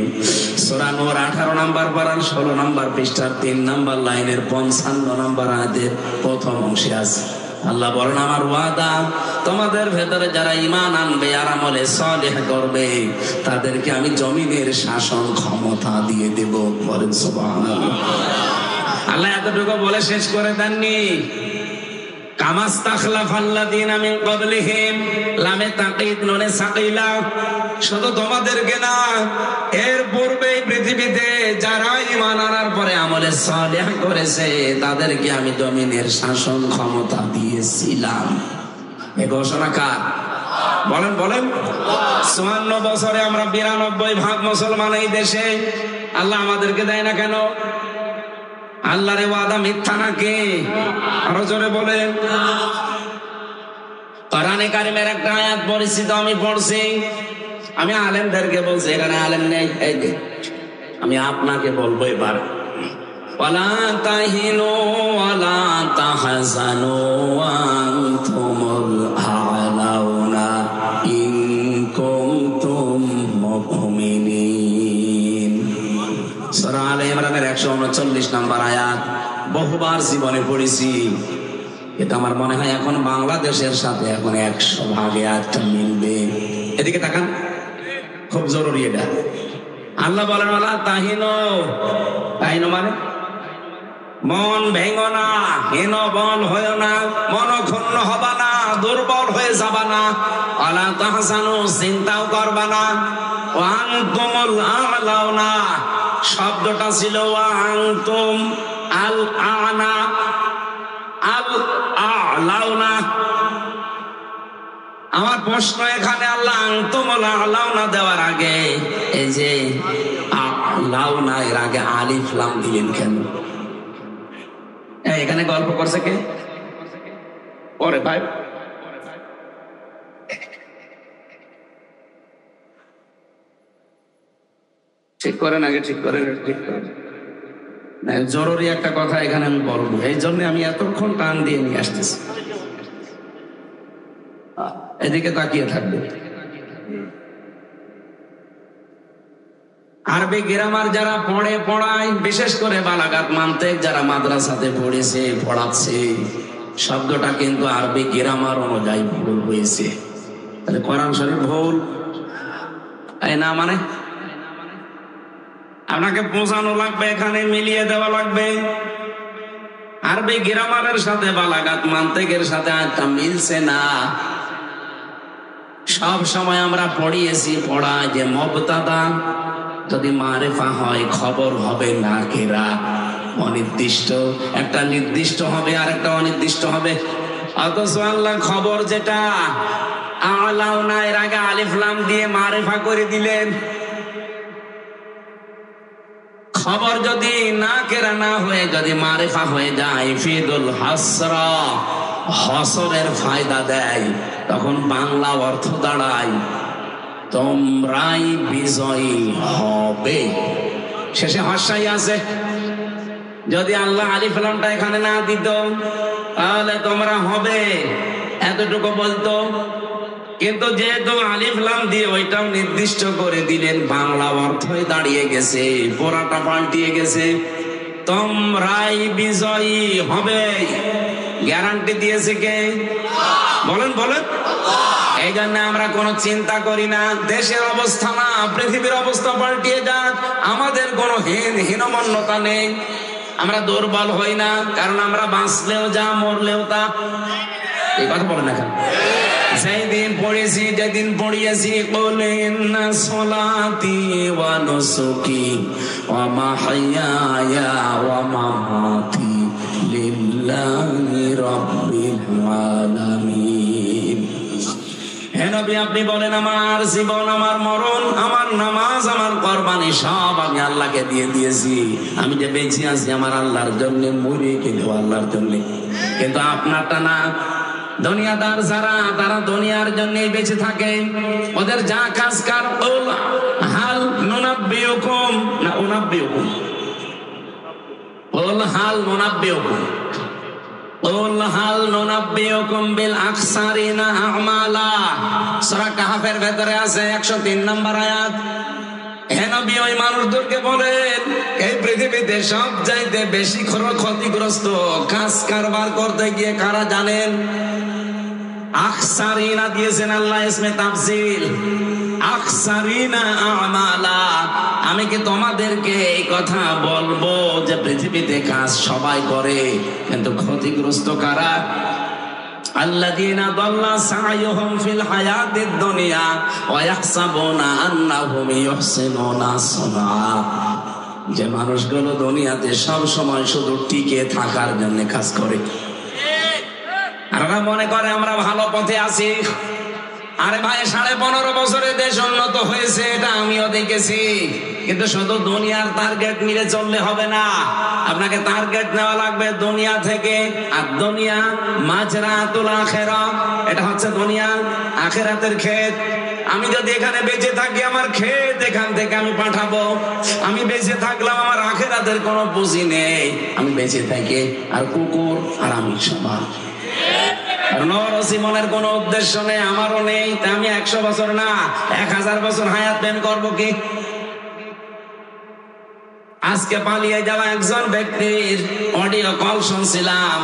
সূরা নূর 18 নম্বর পারার 16 নম্বর পৃষ্ঠার 3 নম্বর লাইনের 55 নম্বর আয়াতের প্রথম অংশে আছে। আল্লাহ বলেন, আমার ওয়াদা তোমাদের ভেতরে যারা ঈমান আনবে আর আমলে সালেহ করবে তাদেরকে আমি জমিনের শাসন ক্ষমতা দিয়ে দেব। বলেন সুবহানাল্লাহ। আল্লাহ এতটুকু বলে শেষ করে দেননি। কামাস্তাখলাফাল্লাযীনা মিন ক্বাবলিহিম, লামে তাকিদ নুনে সাকিলা, শুধু তোমাদেরকে না, এর পূর্বে পৃথিবীতে যারা ঈমান আনার পরে আমলে সালেহ করেছে তাদেরকে আমি জমিনের শাসন ক্ষমতা দিয়েছিলাম। এই ঘোষণা কার? বলেন বলেন। 54 বছরে আমরা 92% মুসলমান এই দেশে। আল্লাহ আমাদেরকে দেয় না কেন? আল্লাহর ওয়াদা মিথ্যা নাকি? আরো জোরে বলেন। কোরআনে কারিমের একটা আয়াত পরিচিত, আমি পড়ছি। আমি আলেমদেরকে বলছি, এখানে আলেম নেই, এই যে আমি আপনাকে বলবো এবার, ওয়ালা তাহিনু ওয়ালা তাহজানু ওয়া আনতুমুল আ'লাউনা ইন কুনতুম মুমিনিন। সূরা আলে ইমরানের 139 নম্বর আয়াত বহুবার জীবনে পড়েছি। এটা আমার মনে হয় এখন বাংলাদেশের সাথে এখন 100 ভাগে আয়াতটা মিলবে। এদিকে তাকান, খুব জরুরি এটা। আল্লাহ বলেন, ওয়ালা তাহিনু, তাহিনু মানে মন ভেঙো না, হীন বল হয়েও না, মনক্ষুণ্ণ হবা না, দুর্বল হয়ে যাবা না। ওয়ালা তাহজানু, চিন্তাও করবা না। ওয়া আনতুমুল আ'লাউনা, শব্দটা ছিল ওয়া আনতুম আল আ'না, আল আ'লাউনা। আমার প্রশ্ন এখানে, আল্লাহ আনতুমুল আ'লাউনা দেওয়ার আগে এই যে আ'লাউনা এর আগে আলিফ লাম দিলেন কেন? এখানে গল্প করছে কে? ওরে ভাই, ঠিক করেন আগে, ঠিক করেন, ঠিক করেন। জরুরি একটা কথা এখানে আমি বলবো, এই জন্য আমি এতক্ষণ টান দিয়ে নিয়ে আসতেছি। এদিকে তাকিয়ে থাকবে। আরবি গ্রামার যারা পড়ায়, বিশেষ করে বালাগাত মানতে যারা মাদ্রাসাতে পড়েছে, পড়াচ্ছে, শব্দটা কিন্তু আরবি গ্রামার অনুযায়ী ভুল হয়েছে। তাহলে কোরআন শরীফ ভুল না মানে আপনাকে বোঝানো লাগবে, এখানে মিলিয়ে দেওয়া লাগবে। আরবি গ্রামারের সাথে বালাগাত মানতেকের সাথে একটা মিলছে না। সব সময় আমরা পড়ায় যে মুবতাদা যদি মারিফা হয়, খবর হবে নাকিরা, অনির্দিষ্ট। একটা নির্দিষ্ট হবে আর একটা অনির্দিষ্ট হবে। অথচ আল্লাহ খবর যেটা আলাউনা, এর আগে আলিফ লাম দিয়ে মারিফা করে দিলেন। খবর যদি নাকিরা না হয়ে যদি মারিফা হয়ে যায়, ফিদুল হাসরা, হসরের ফায়দা দেয়, তখন বাংলা অর্থ দাঁড়ায় তোমরাই বিজয়ী হবে। শেষে হর্ষাই আছে। যদি আল্লাহ আলিফ লামটা এখানে না দিত, তাহলে তোমরা হবে এতটুকু বলতো। কিন্তু যেহেতু আলিফ লাম দিয়ে ওইটাও নির্দিষ্ট করে দিলেন, বাংলা অর্থই দাঁড়িয়ে গেছে, পোড়াটা পাল্টিয়ে গেছে। তোমরাই বিজয়ী হবে, গ্যারান্টি দিয়েছে কে? বলেন বলেন। এই জন্য আমরা কোনো চিন্তা করি না দেশের অবস্থা না পৃথিবীর অবস্থা পাল্টিয়ে যাক, আমাদের কোনো হীনমন্যতা নেই। আমরা দুর্বল হই না, কারণ আমরা বাঁচলেও যা, মরলেও তা। এই কথা বলেন এখন। যেদিন পড়েছি, যেদিন পড়িয়েছি, কুল ইন্না সলাতি ওয়া নুসুকি ওয়া মাহইয়ায়া ওয়া মামাতি লিল্লাহি রাব্বিল আলামিন। হে নবী, আপনি বলেন আমার জীবন, আমার মরণ, আমার নামাজ, আমার কুরবানি সব আমি আল্লাহকে দিয়ে দিয়েছি। আমি যে বেঁচে আছি আমার আল্লাহর জন্য, মরে গেলেও আল্লাহর জন্য। কিন্তু আপনারটা না। দুনিয়াদার যারা, তারা দুনিয়ার জন্যই বেঁচে থাকে। ওদের যা কাজ কার, হাল নুনাব্বিউকুম না উনাব্বিউকুম, হাল নুনাব্বিউকুম, হাল নুনাব্বিউকুম বিল আকসারিনা আমালা। সূরা কাহফের ভেতরে আছে 103 নম্বর আয়াত। হে নবী, ওই মানুষদেরকে বলেন, এই পৃথিবীতে সবচাইতে বেশি ক্ষতিগ্রস্ত কাজ কারবার করতে গিয়ে কারা জানেন? আকসারিনা দিয়েছেন আল্লাহ ইসমে তাফসীল, আকসারিনা আমালা। আমি কি তোমাদেরকে এই কথা বলবো যে পৃথিবীতে কাজ সবাই করে, কিন্তু ক্ষতিগ্রস্ত কারা? আল্লাযীনা দাল্লা সা'য়ুহুম ফিল হায়াতিদ দুনিয়া ওয়া ইয়াহসাবুনা আন্নাহুম ইউহসিনুনা সুনআ। যে মানুষগুলো দুনিয়াতে সব সময় শুধু টিকে থাকার জন্য কাজ করে, আর ওরা মনে করে আমরা ভালো পথে আছি। আরে ভাই, 15.5 বছরে দেশ উন্নত হয়েছে, এটা আমিও দেখেছি। কিন্তু শুধু দুনিয়ার টার্গেট নিয়ে চললে হবে না, আপনাকে টার্গেট নেওয়া লাগবে দুনিয়া থেকে। আর দুনিয়া মাজরাতুল আখিরাহ, এটা হচ্ছে দুনিয়া আখিরাতের ক্ষেত। আমি যদি এখানে বেঁচে থাকি, আমার ক্ষেত এখান থেকে আমি পাঠাবো। আমি বেঁচে থাকলাম, আমার আখিরাতের কোনো পুঁজি নেই। আমি বেঁচে থাকি আর কুকুর আর আমি সমান। মনের কোন উদ্দেশ্য নেই, আমারও নেই। তা আমি 100 বছর না 1000 বছর হায়াত প্ল্যান করবো কি? আজকে পালিয়ে যাওয়া একজন ব্যক্তির অডিও কল শুনছিলাম।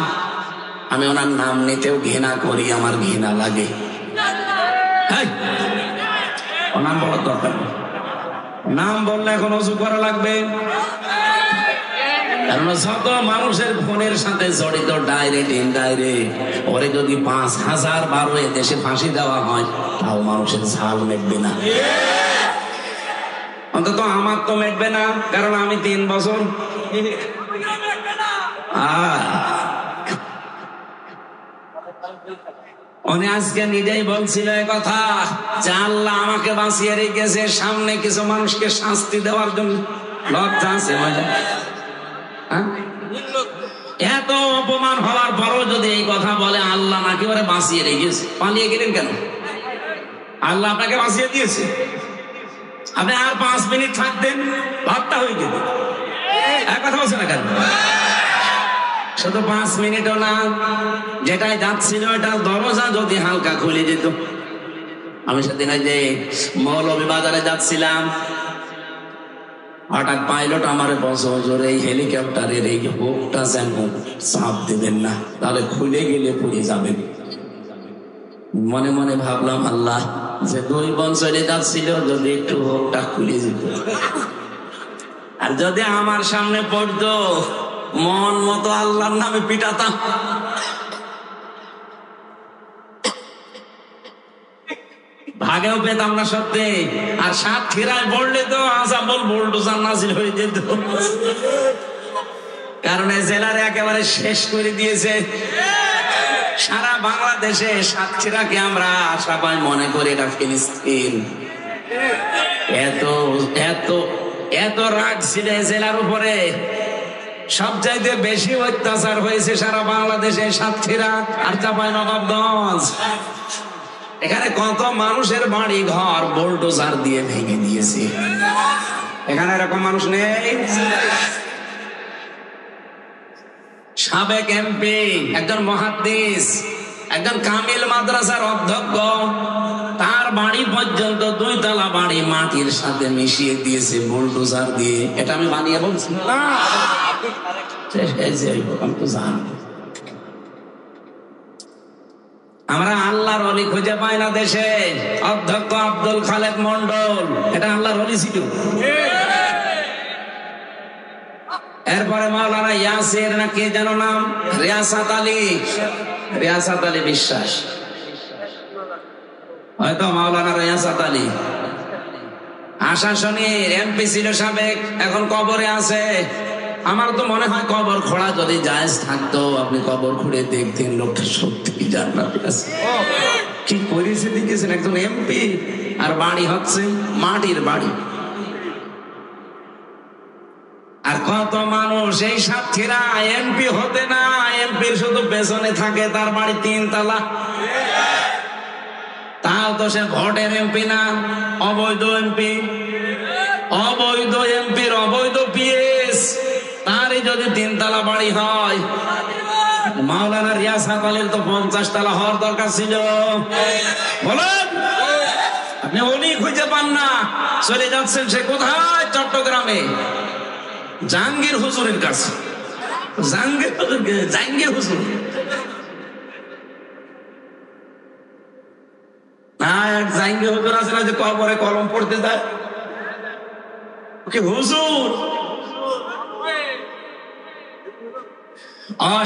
আমি ওনার নাম নিতেও ঘৃণা করি, আমার ঘৃণা লাগে। ও নাম বলার দরকার, নাম বললে এখন অজু করা লাগবে। কারণ যত মানুষের ফোনের সাথে জড়িত, ডাইরেক্ট ইনডাইরেক্ট, ওরে যদি 5000 বার দেশে ফাঁসি দেওয়া হয়, তাও মানুষের ঝাল মেটবে না। অন্তত আমার তো মেটবে না, কারণ আমি 3 বছর। উনি আজকে নিজেই বলছিল কথা যে আল্লাহ আমাকে বাঁচিয়ে রেখেছে সামনে কিছু মানুষকে শাস্তি দেওয়ার জন্য। লজ্জা আছে? এত অপমান হওয়ার পরও যদি এই কথা বলে আল্লাহ নাকি ওরা বাঁচিয়ে রেখেছে, পালিয়ে গেলেন কেন? আল্লাহ আপনাকে বাঁচিয়ে দিয়েছে, আপনি আর 5 মিনিট থাকতেন ভাতটা হয়ে যেত। এক কথা বলছে না কেন? শুধু 5 মিনিটও না, যেটাই যাচ্ছিল এটা দরজা যদি হালকা খুলে যেত। আমি সেদিন ওই যে মৌলভীবাজারে যাচ্ছিলাম, হঠাৎ পাইলট আমারে বলছে, হুজুর এই হেলিকপ্টারের এই হুকটা যেন চাপ দেবেন না, তাহলে খুলে গেলে পড়ে যাবেন। মনে মনে ভাবলাম, আল্লাহ যে 2 বছরে যাচ্ছিল যদি একটু হুকটা খুলে যেত, আর যদি আমার সামনে পড়তো মন মতো আল্লাহর নামে পিটাতাম। ভাগেও পেতাম না সত্যি। আর সাতক্ষীরায় পড়লে তো আসাবল বুলডোজার নাজিল হয়ে যেত, কারণ এই জেলার একেবারে শেষ করে দিয়েছে। সারা বাংলাদেশে সাতক্ষীরাকে আমরা সবাই মনে করি এটা ফিলিস্তিন। এত এত এত রাগ ছিল জেলার উপরে। সবচাইতে বেশি অত্যাচার হয়েছে সারা বাংলাদেশে সাতক্ষীরা আর চাঁপাইনবাবগঞ্জ। এখানে কত মানুষের বাড়ি ঘর বুলডোজার দিয়ে ভেঙে দিয়েছে। এখানে এরকম মানুষ নেই। সাবেক এমপি, একজন মুহাদ্দিস, একজন কামিল মাদ্রাসার অধ্যক্ষ, তার বাড়ি পর্যন্ত 2 তলা বাড়ি মাটির সাথে মিশিয়ে দিয়েছে বুলডোজার দিয়ে। এটা আমি বানিয়ে বলছি না, আমি তো জানি। আমরা আল্লাহর ওলি খুঁজে পাই না দেশে। অধ্যক্ষ আব্দুল খালেক মন্ডল, এটা আল্লাহর ওলি ছিল। এরপরে মাওলানা ইয়াসির না কে যেন নাম, রিয়াসাত আলী বিশ্বাস, হয়তো মাওলানা রিয়াসাত আলী আশাশনীর এমপি ছিল সাবেক, এখন কবরে আছে। আমার তো মনে হয় কবর খোঁড়া যদি জায়েজ থাকতো, আপনি কবর খুঁড়ে দেখতেন লোকটা সত্যি জান্নাতে আছে। কি করেছে দেখেছেন, একজন এমপি আর বাড়ি হচ্ছে মাটির বাড়ি। আর কত মানুষ এই সাতক্ষীরা এমপি হতে না, এমপির শুধু পেছনে থাকে, তার বাড়ি 3 তলা। তাও তো সে ভোটের এমপি না, অবৈধ এমপি। অবৈধ এমপির অবৈধ পিএস, তারই যদি 3 তলা বাড়ি হয়। মাওলানা রিয়াসাত আলীর তো 50 তলা হওয়ার দরকার ছিল। বলেন, আপনি উনি খুঁজে পান না, চলে যাচ্ছেন সে কোথায়? চট্টগ্রামে জাহাঙ্গীর হুজুরের কাছে। জাহাঙ্গীর হুজুর না, এক জাহাঙ্গীর হুজুর আছে না যে কবরে কলম পড়তে দেয়, হুজুর।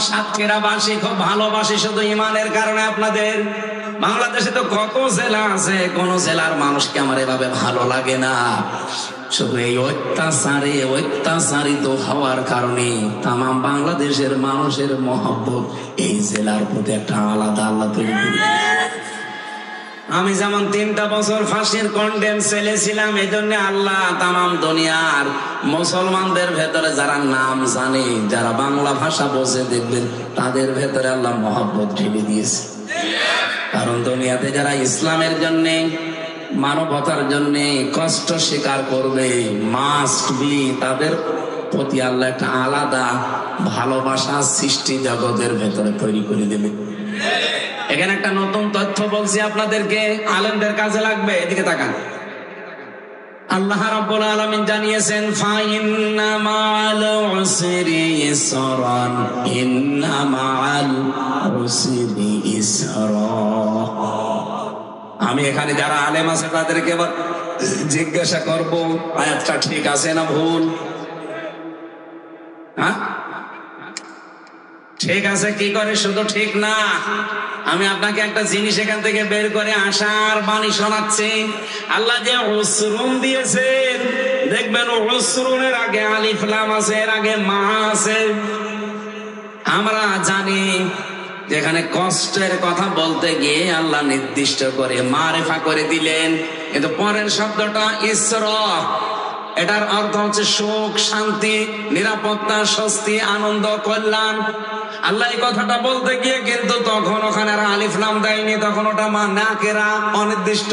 সাতক্ষীরাবাসী খুব ভালোবাসি শুধু ইমানের কারণে আপনাদের। বাংলাদেশে তো কত জেলা আছে, কোন জেলার মানুষকে আমার এভাবে ভালো লাগে না। শুধু এই অত্যাচারিত হওয়ার কারণে তাম বাংলাদেশের মানুষের মহব্বত এই জেলার প্রতি একটা আলাদা আল্লাহ তৈরি করে। আমি যেমন 3টা বছর ফাঁসির কন্ডেম সেলে ছিলাম, এই জন্য আল্লাহ তামাম দুনিয়ার মুসলমানদের ভেতরে যারা নাম জানে, যারা বাংলা ভাষা বোঝে, দেখবেন তাদের ভেতরে আল্লাহ মহব্বত ঢেলে দিয়েছে। কারণ দুনিয়াতে যারা ইসলামের জন্য, মানবতার জন্য কষ্ট স্বীকার করবে, মাস্ট বি, তাদের প্রতি আল্লাহ একটা আলাদা ভালোবাসা সৃষ্টি জগতের ভেতরে তৈরি করে দেবে। এখানে একটা নতুন তথ্য বলছি আপনাদেরকে, আলেমদের কাজে লাগবে। এদিকে তাকান। আল্লাহ রাব্বুল আলামিন জানিয়েছেন, ফাইন্না মাআল উসরি ইসরান, ইন্না মাআল উসরি ইসরা। আমি এখানে যারা আলেম আছে তাদেরকে এবার জিজ্ঞাসা করব, আয়াতটা ঠিক আছে না ভুল? হ্যাঁ, ঠিক আছে কি করে? শুধু ঠিক না, আমি আপনাকে একটা জিনিস এখান থেকে বের করে আশার বাণী শোনাচ্ছি। আল্লাহ যে উসরুন দিয়েছেন, দেখবেন উসরুনের আগে আলিফ লাম আছে, এর আগে মা আছে। আমরা জানি যেখানে কষ্টের কথা বলতে গিয়ে আল্লাহ নির্দিষ্ট করে মারেফা করে দিলেন, কিন্তু পরের শব্দটা ইসরা, এটার অর্থ হচ্ছে সুখ, শান্তি, নিরাপত্তা, স্বস্তি, আনন্দ, কল্যাণ। আল্লাহ এই কথাটা বলতে গিয়ে কিন্তু তখন ওখানে আর আলিফ লাম দেয়নি, তখন ওটা নাকেরা, অনির্দিষ্ট।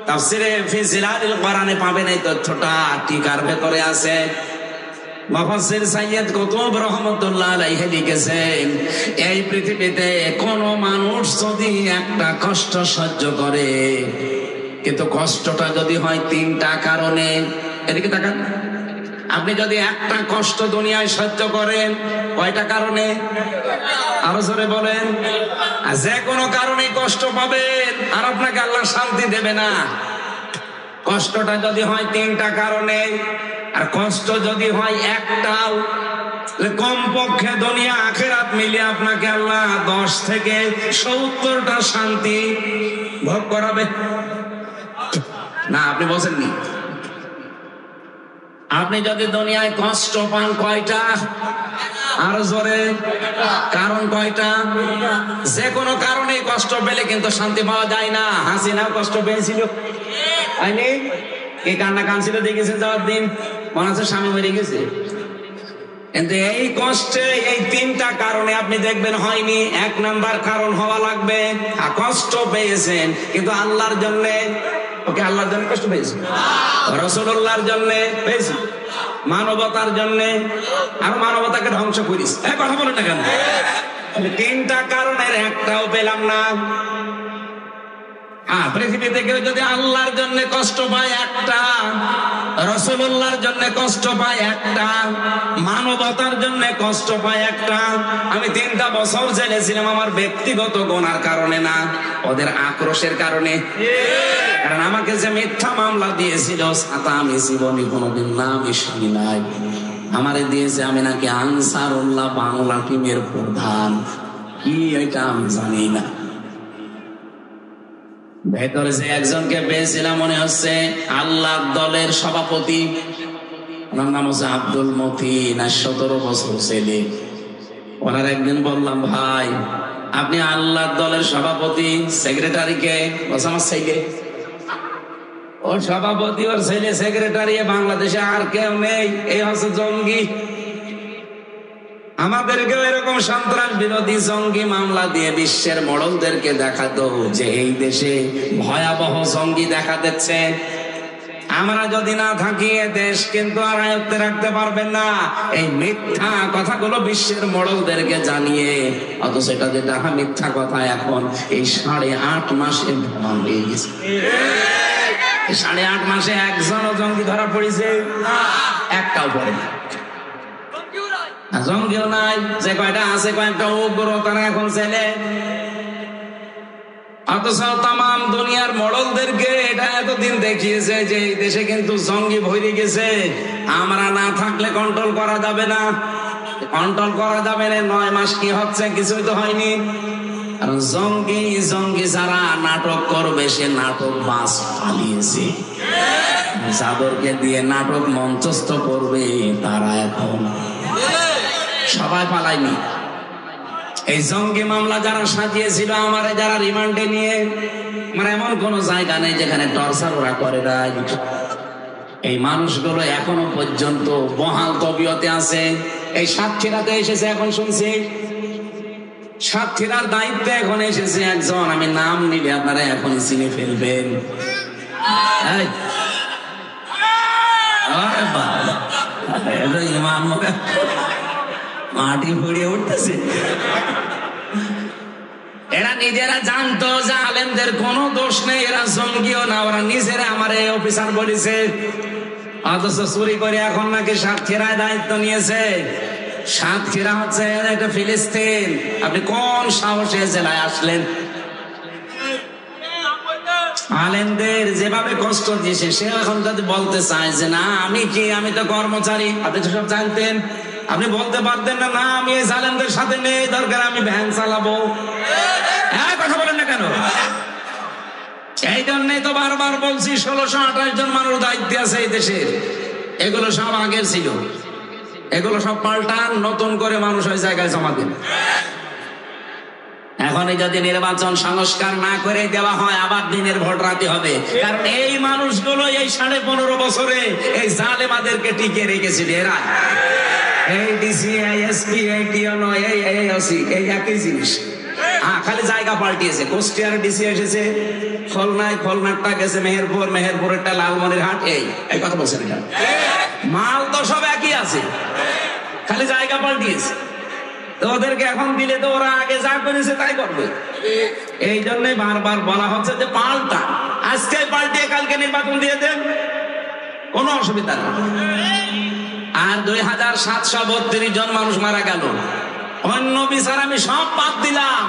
তাফসিরে ফি জিলালিল কোরআনে পাবেন এই তথ্যটা, টিকার ভেতরে আছে। মুফাসসির সৈয়দ কুতুব রহমাতুল্লাহ আলাইহি লিখেছেন, এই পৃথিবীতে কোন মানুষ যদি একটা কষ্ট সহ্য করে, কিন্তু কষ্টটা যদি হয় তিনটা কারণে, এদিকে তাকান, আপনি যদি একটা কষ্ট দুনিয়ায় সহ্য করেন কয়টা কারণে? আরো জোরে বলেন। যে কোনো কারণে কষ্ট পাবেন আর আপনাকে আল্লাহ শান্তি দেবে না। কষ্টটা যদি হয় তিনটা কারণে, আর কষ্ট যদি হয় একটাও, কমপক্ষে দুনিয়া আখিরাত মিলিয়ে আপনাকে আল্লাহ 10 থেকে 70টা শান্তি ভোগ করাবে। না, আপনি বলছেননি। আপনি যদি দুনিয়ায় কষ্ট পান কয়টা? আরো জোরে, কারণ কয়টা? যে কোনো কারণে কষ্ট পেলে কিন্তু শান্তি পাওয়া যায় না। হাসিনা কষ্ট পেয়েছিল, এই কান্না কানছিল, দেখেছে যাওয়ার দিন, মনে হচ্ছে স্বামী মরে গেছে। কিন্তু এই কষ্টে এই তিনটা কারণে আপনি দেখবেন হয়নি। 1 নাম্বার কারণ হওয়া লাগবে, কষ্ট পেয়েছেন কিন্তু আল্লাহর জন্য। ওকে, আল্লাহর জন্য কষ্ট পেয়েছি, রাসূলুল্লাহর জন্য পেয়েছি, মানবতার জন্য। আর মানবতাকে ধ্বংস করিস, কথা বলেন না কেন? তিনটা কারণের একটাও পেলাম না। পৃথিবী থেকে যদি আল্লাহর জন্য কষ্ট পায় একটা, রাসূলুল্লাহর জন্য কষ্ট পায় একটা, মানবতার জন্য কষ্ট পায় একটা। আমি 3টা বছর জেলে ছিলাম আমার ব্যক্তিগত গুনার কারণে না, ওদের আক্রোশের কারণে। কারণ আমাকে যে মিথ্যা মামলা দিয়েছিল, সাতা আমি জীবনে কোনোদিন নামই শুনি নাই। আমারে দিয়েছে আমি নাকি আনসারুল্লাহ বাংলা টিমের প্রধান, কি এটা আমি জানি না। ভেতরে যে একজনকে পেয়েছিলাম মনে হচ্ছে আল্লাহ দলের সভাপতি, ওনার নাম হচ্ছে আব্দুল মতিন, 17 বছর ছেলে। ওনার একদিন বললাম, ভাই আপনি আল্লাহ দলের সভাপতি, সেক্রেটারিকে? বলছে আমার ছেলে। ওর সভাপতি, ওর ছেলে সেক্রেটারি, বাংলাদেশে আর কেউ নেই, এই হচ্ছে জঙ্গি। আমাদেরকেও এরকম সন্ত্রাস বিরোধী জঙ্গি মামলা দিয়ে বিশ্বের মডলদেরকে দেখাতো যে এই দেশে ভয়াবহ জঙ্গি দেখা দিচ্ছে। আমরা যদি না থাকি এ দেশ কিন্তু আর আয়ত্তে রাখতে পারবেন না। এই মিথ্যা কথাগুলো বিশ্বের মডলদেরকে জানিয়ে, অথচ এটা যেটা মিথ্যা কথা এখন এই 8.5 মাসে প্রমাণ হয়ে গেছে। 8.5 মাসে একজনও জঙ্গি ধরা পড়েছে? একটাও পড়ে না। জঙ্গিও নাই, যে কয়টা আছে কয়েকটা উগ্র, তারা এখন ছেলে। অথচ তাম দুনিয়ার মডলদেরকে এটা এতদিন দেখিয়েছে যে এই দেশে কিন্তু জঙ্গি ভরে গেছে। আমরা না থাকলে কন্ট্রোল করা যাবে না, কন্ট্রোল করা যাবে না। 9 মাস কি হচ্ছে? কিছুই তো হয়নি। কারণ জঙ্গি যারা নাটক করবে, সে নাটক বাস পালিয়েছে। যাদেরকে দিয়ে নাটক মঞ্চস্থ করবে তারা এখন সবাই পালায়নি। এই জঙ্গি মামলা যারা সাজিয়েছিল, আমারে যারা রিমান্ডে নিয়ে, আমার এমন কোন জায়গা নেই যেখানে টর্চার ওরা করে নাই। এই মানুষগুলো এখনো পর্যন্ত বহাল তবিয়তে আছে। এই সাতক্ষীরাতে এসেছে, এখন শুনছি সাতক্ষীরার দায়িত্বে এখন এসেছে একজন, আমি নাম নিলে আপনারা এখন চিনে ফেলবেন। মাটি ফুড়িয়ে উঠতেছে। এরা নিজেরা জানতো যে আলেমদের কোনো দোষ নেই, এরা জঙ্গিও না, ওরা নিজেরা আমার এই অফিসার বলেছে। অথচ চুরি করে এখন নাকি সাতক্ষীরায় দায়িত্ব নিয়েছে। সাতক্ষীরা হচ্ছে একটা ফিলিস্তিন। আপনি কোন সাহসে জেলায় আসলেন? আলেমদের যেভাবে কষ্ট দিয়েছে, সে এখন যদি বলতে চায় যে না আমি কি, আমি তো কর্মচারী, আপনি তো সব জানতেন, আপনি বলতে পারতেন না, না আমি এই জালেমদের সাথে নেই, দরকার আমি ভ্যান চালাবো। হ্যাঁ, কথা বলেন না কেন? এই জন্যই তো বারবার বলছি 1628 জন মানুষ দায়িত্বে আছে এই দেশের। এগুলো সব আগের ছিল, এগুলো সব পাল্টান, নতুন করে মানুষ ওই জায়গায় জমা দেন। এখনই যদি নির্বাচন সংস্কার না করে দেওয়া হয় আবার দিনের ভোট রাতে হবে, কারণ এই মানুষগুলো এই 15.5 বছরে এই জালেমাদেরকে টিকে রেখেছিল। এরা এই ডিসি, এই এসপি, এই টিএনও, এই ওসি, এই একই জিনিস। খালি জায়গা পাল্টিয়েছে। কুষ্টিয়ার ডিসি এসেছে খুলনায়, খুলনারটা গেছে মেহেরপুর, মেহেরপুরেরটা লালমনিরহাট। এই কথা বলছেন, মাল তো সব একই আছে, খালি জায়গা পাল্টিয়েছে। তো ওদেরকে এখন দিলে তো ওরা আগে যা করেছে তাই করবে। এই জন্যই বারবার বলা হচ্ছে যে পাল্টা, আজকে পাল্টিয়ে কালকে নির্বাচন দিয়ে দেন, কোনো অসুবিধা নেই। আর 2732 জন মানুষ মারা গেল। অন্য বিচার আমি সব বাদ দিলাম,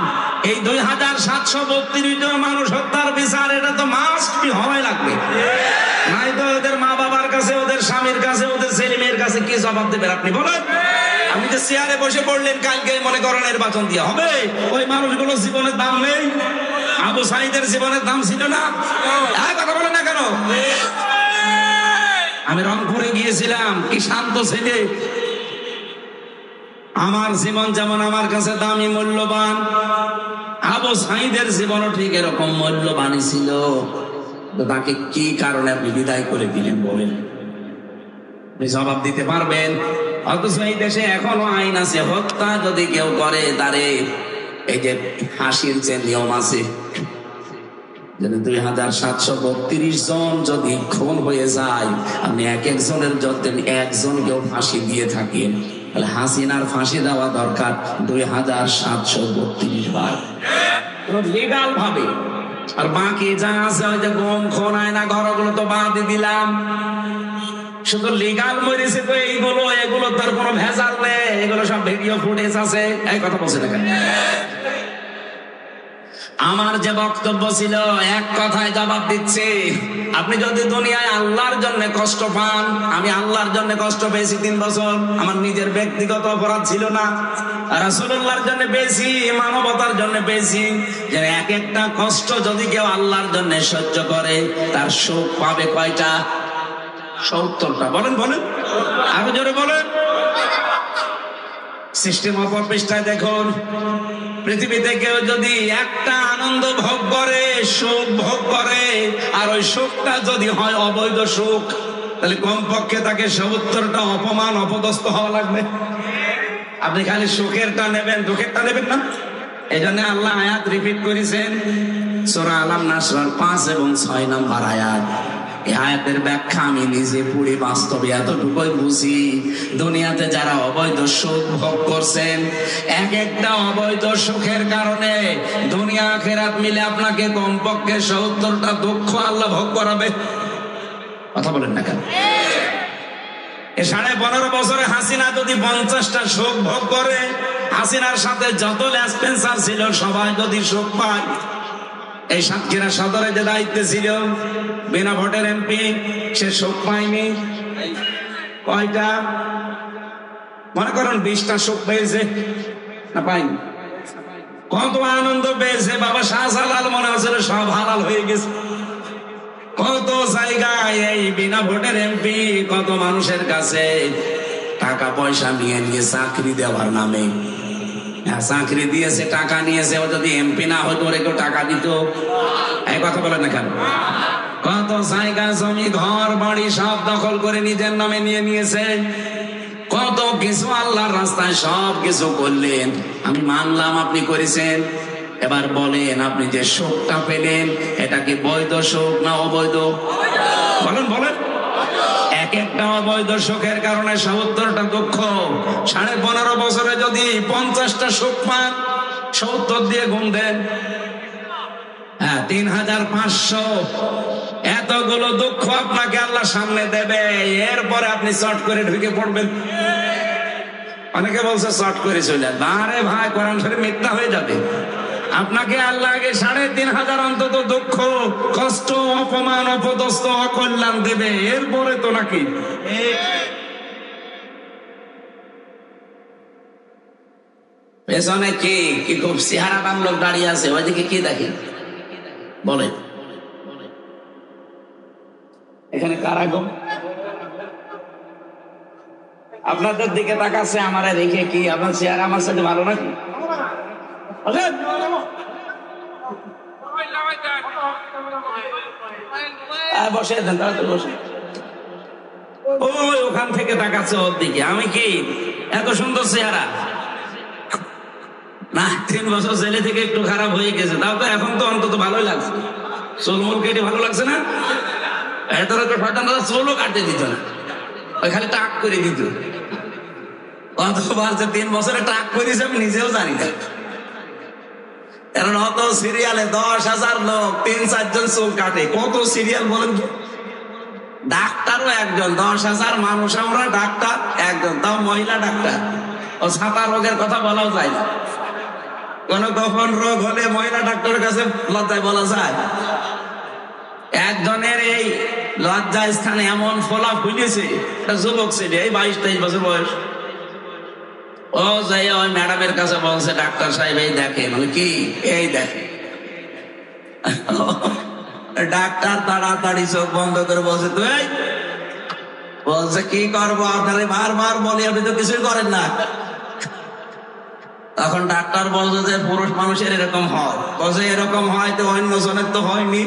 এই 2732 জন মানুষ হত্যার বিচার এটা তো মাস্ট বি হওয়াই লাগবে। নাই তো ওদের মা বাবার কাছে, ওদের স্বামীর কাছে, ওদের ছেলে মেয়ের কাছে কি জবাব দেবেন আপনি বলেন? আমি যে চেয়ারে বসে পড়লেন, কালকে মনে করেন নির্বাচন দিয়ে হবে, ওই মানুষগুলো জীবনের দাম নেই? আবু সাইদের জীবনের দাম ছিল না? কথা বলেন না কেন? আমি রংপুরে গিয়েছিলাম, কি শান্ত ছেলে। আমার জীবন যেমন আমার কাছে দামি, মূল্যবান, আবু সাইদের জীবনও ঠিক এরকম মূল্যবানই ছিল। তাকে কি কারণে আপনি বিদায় করে দিলেন বলেন? জবাব দিতে পারবেন? অথচ এই দেশে এখনো আইন আছে, হত্যা যদি কেউ করে তারে এই যে ফাঁসির যে নিয়ম আছে, 2732 জন যদি খুন হয়ে যায়, আপনি এক একজনের যদি একজনকেও ফাঁসি দিয়ে থাকেন, তাহলে হাসিনার ফাঁসি দেওয়া দরকার 2732 বার লিগাল ভাবে। আর বাকি যা আছে ওই যে গম খোনায় না ঘরগুলো তো বাদ দিলাম, শুধু লিগাল মরেছে। তো এগুলো তার কোনো ভেজাল নেই, এগুলো সব ভিডিও ফুটেজ আছে। এই কথা বলছে না কেন? আমার যে বক্তব্য ছিল এক কথায় জবাব দিচ্ছি। আপনি যদি দুনিয়ায় আল্লাহর জন্য কষ্ট পান, আমি আল্লাহর জন্য কষ্ট পেয়েছি 3 বছর। আমার নিজের ব্যক্তিগত অপরাধ ছিল না, রাসূলুল্লাহর জন্য পেয়েছি, মানবতার জন্য পেয়েছি। যে এক একটা কষ্ট যদি কেউ আল্লাহর জন্য সহ্য করে, তার সুখ পাবে কয়টা? 70টা। বলেন বলেন, আরো জোরে বলেন। সিস্টেম অফ পৃষ্ঠায় দেখুন, পৃথিবীতে কেউ যদি একটা আনন্দ ভোগ করে, সুখ ভোগ করে, আর ওই সুখটা যদি হয় অবৈধ সুখ, তাহলে কমপক্ষে তাকে 70টা অপমান, অপদস্থ হওয়া লাগবে। আপনি খালি সুখেরটা নেবেন, দুঃখেরটা নেবেন না। এই জন্য আল্লাহ আয়াত রিপিট করেছেন, সূরা আলাম নাসর 5 এবং 6 নম্বর আয়াত। এই আয়াতের ব্যাখ্যা আমি নিজে পুরি বাস্তবে এতটুকুই বুঝি। দুনিয়াতে যারা অবৈধ সুখ ভোগ করছেন, এক একটা অবৈধ সুখের কারণে দুনিয়া আখিরাত মিলে আপনাকে কমপক্ষে 70টা দুঃখ আল্লাহ ভোগ করাবে। কথা বলেন না কেন? এই 15.5 বছরে হাসিনা যদি 50টা সুখ ভোগ করে, হাসিনার সাথে যত লেসপেন্সার ছিল সবাই যদি সুখ পায়, এই সাতক্ষীরা সদরে যে দায়িত্বে ছিল বিনা ভোটের এমপি, সে সুখ পায়নি। কয়টা? মনে করেন 20টা সুখ পেয়েছে না পাইনি? কত আনন্দ পেয়েছে বাবা। শাহজালাল মনে হচ্ছিল সব হালাল হয়ে গেছে। কত জায়গায় এই বিনা ভোটের এমপি কত মানুষের কাছে টাকা পয়সা নিয়ে চাকরি দেওয়ার নামে চাকরি দিয়েছে, টাকা নিয়েছে। ও যদি এমপি না হতো ওরে কেউ টাকা দিত? এই কথা বলেন না কেন? কত জায়গা জমি ঘর বাড়ি সব দখল করে নিজের নামে নিয়ে নিয়েছে। কত কিছু আল্লাহর রাস্তায় সব কিছু করলেন। আমি মানলাম আপনি করেছেন। এবার বলেন, আপনি যে সুখটা পেলেন এটা কি বৈধ সুখ না অবৈধ? বলেন বলেন। এক একটা অবৈধ সুখের কারণে 70টা দুঃখ। 15.5 বছরে যদি 50টা সুখ পান, 70 দিয়ে গুণ দেন, 3500। এতগুলো দুঃখ আপনাকে আল্লাহ সামনে দেবে, এরপরে আপনি চট করে ঢুকে পড়বেন। অনেকে বলছে চট করে চলে আসবে। আরে ভাই, কোরআন শরীফ মিথ্যা হয়ে যাবে। আপনাকে আল্লাহ আগে 3500 অন্তত দুঃখ, কষ্ট, অপমান, অপদস্থ, অকল্যাণ দেবে, এরপরে তো নাকি। পেছনে কি কি খুব চেহারাবান লোক দাঁড়িয়ে আছে, ওইদিকে কি দেখে বলে? এখানে কারা গো? আপনাদের দিকে তাকাচ্ছে, আমার রেখে কি আপনার চেহারা আমার সাথে ভালো নাকি? বসে দেন, তাড়াতাড়ি বসে। ওই ওখান থেকে তাকাচ্ছে ওর দিকে। আমি কি এত সুন্দর চেহারা না? 3 বছর জেলে থেকে একটু খারাপ হয়ে গেছে, তাও তো এখন তো অন্তত ভালোই লাগছে। চুলমুল কেটে ভালো লাগছে না? এত শয়তান দাদা চুলও কাটতে দিত না, ওই খালি টাক করে দিত। অতবার যে 3 বছরে টাক করেছে আমি নিজেও জানি না। কারণ অত সিরিয়ালে 10,000 লোক 3-4 জন চুল কাটে, কত সিরিয়াল বলেন তো? ডাক্তারও একজন, 10,000 মানুষ আমরা, ডাক্তার একজন, তাও মহিলা ডাক্তার। ও ছাতা রোগের কথা বলাও যায় না। কোন গোপন রোগ হলে মহিলা ডাক্তারের কাছে লজ্জায় বলা যায়? একজনের এই লজ্জা স্থানে এমন ফোলা ফুলেছে, একটা যুবক ছেলে, এই 22-23 বছর বয়স। ও যাই ওই ম্যাডামের কাছে বলছে, ডাক্তার সাহেব এই দেখে। মানে কি? এই দেখে। ডাক্তার তাড়াতাড়ি চোখ বন্ধ করে বলছে, তুই বলছে কি করবো আপনারে বারবার বলি, আপনি তো কিছুই করেন না। তখন ডাক্তার বলছে যে পুরুষ মানুষের এরকম হয়। বলছে এরকম হয় তো অন্য জনের তো হয়নি।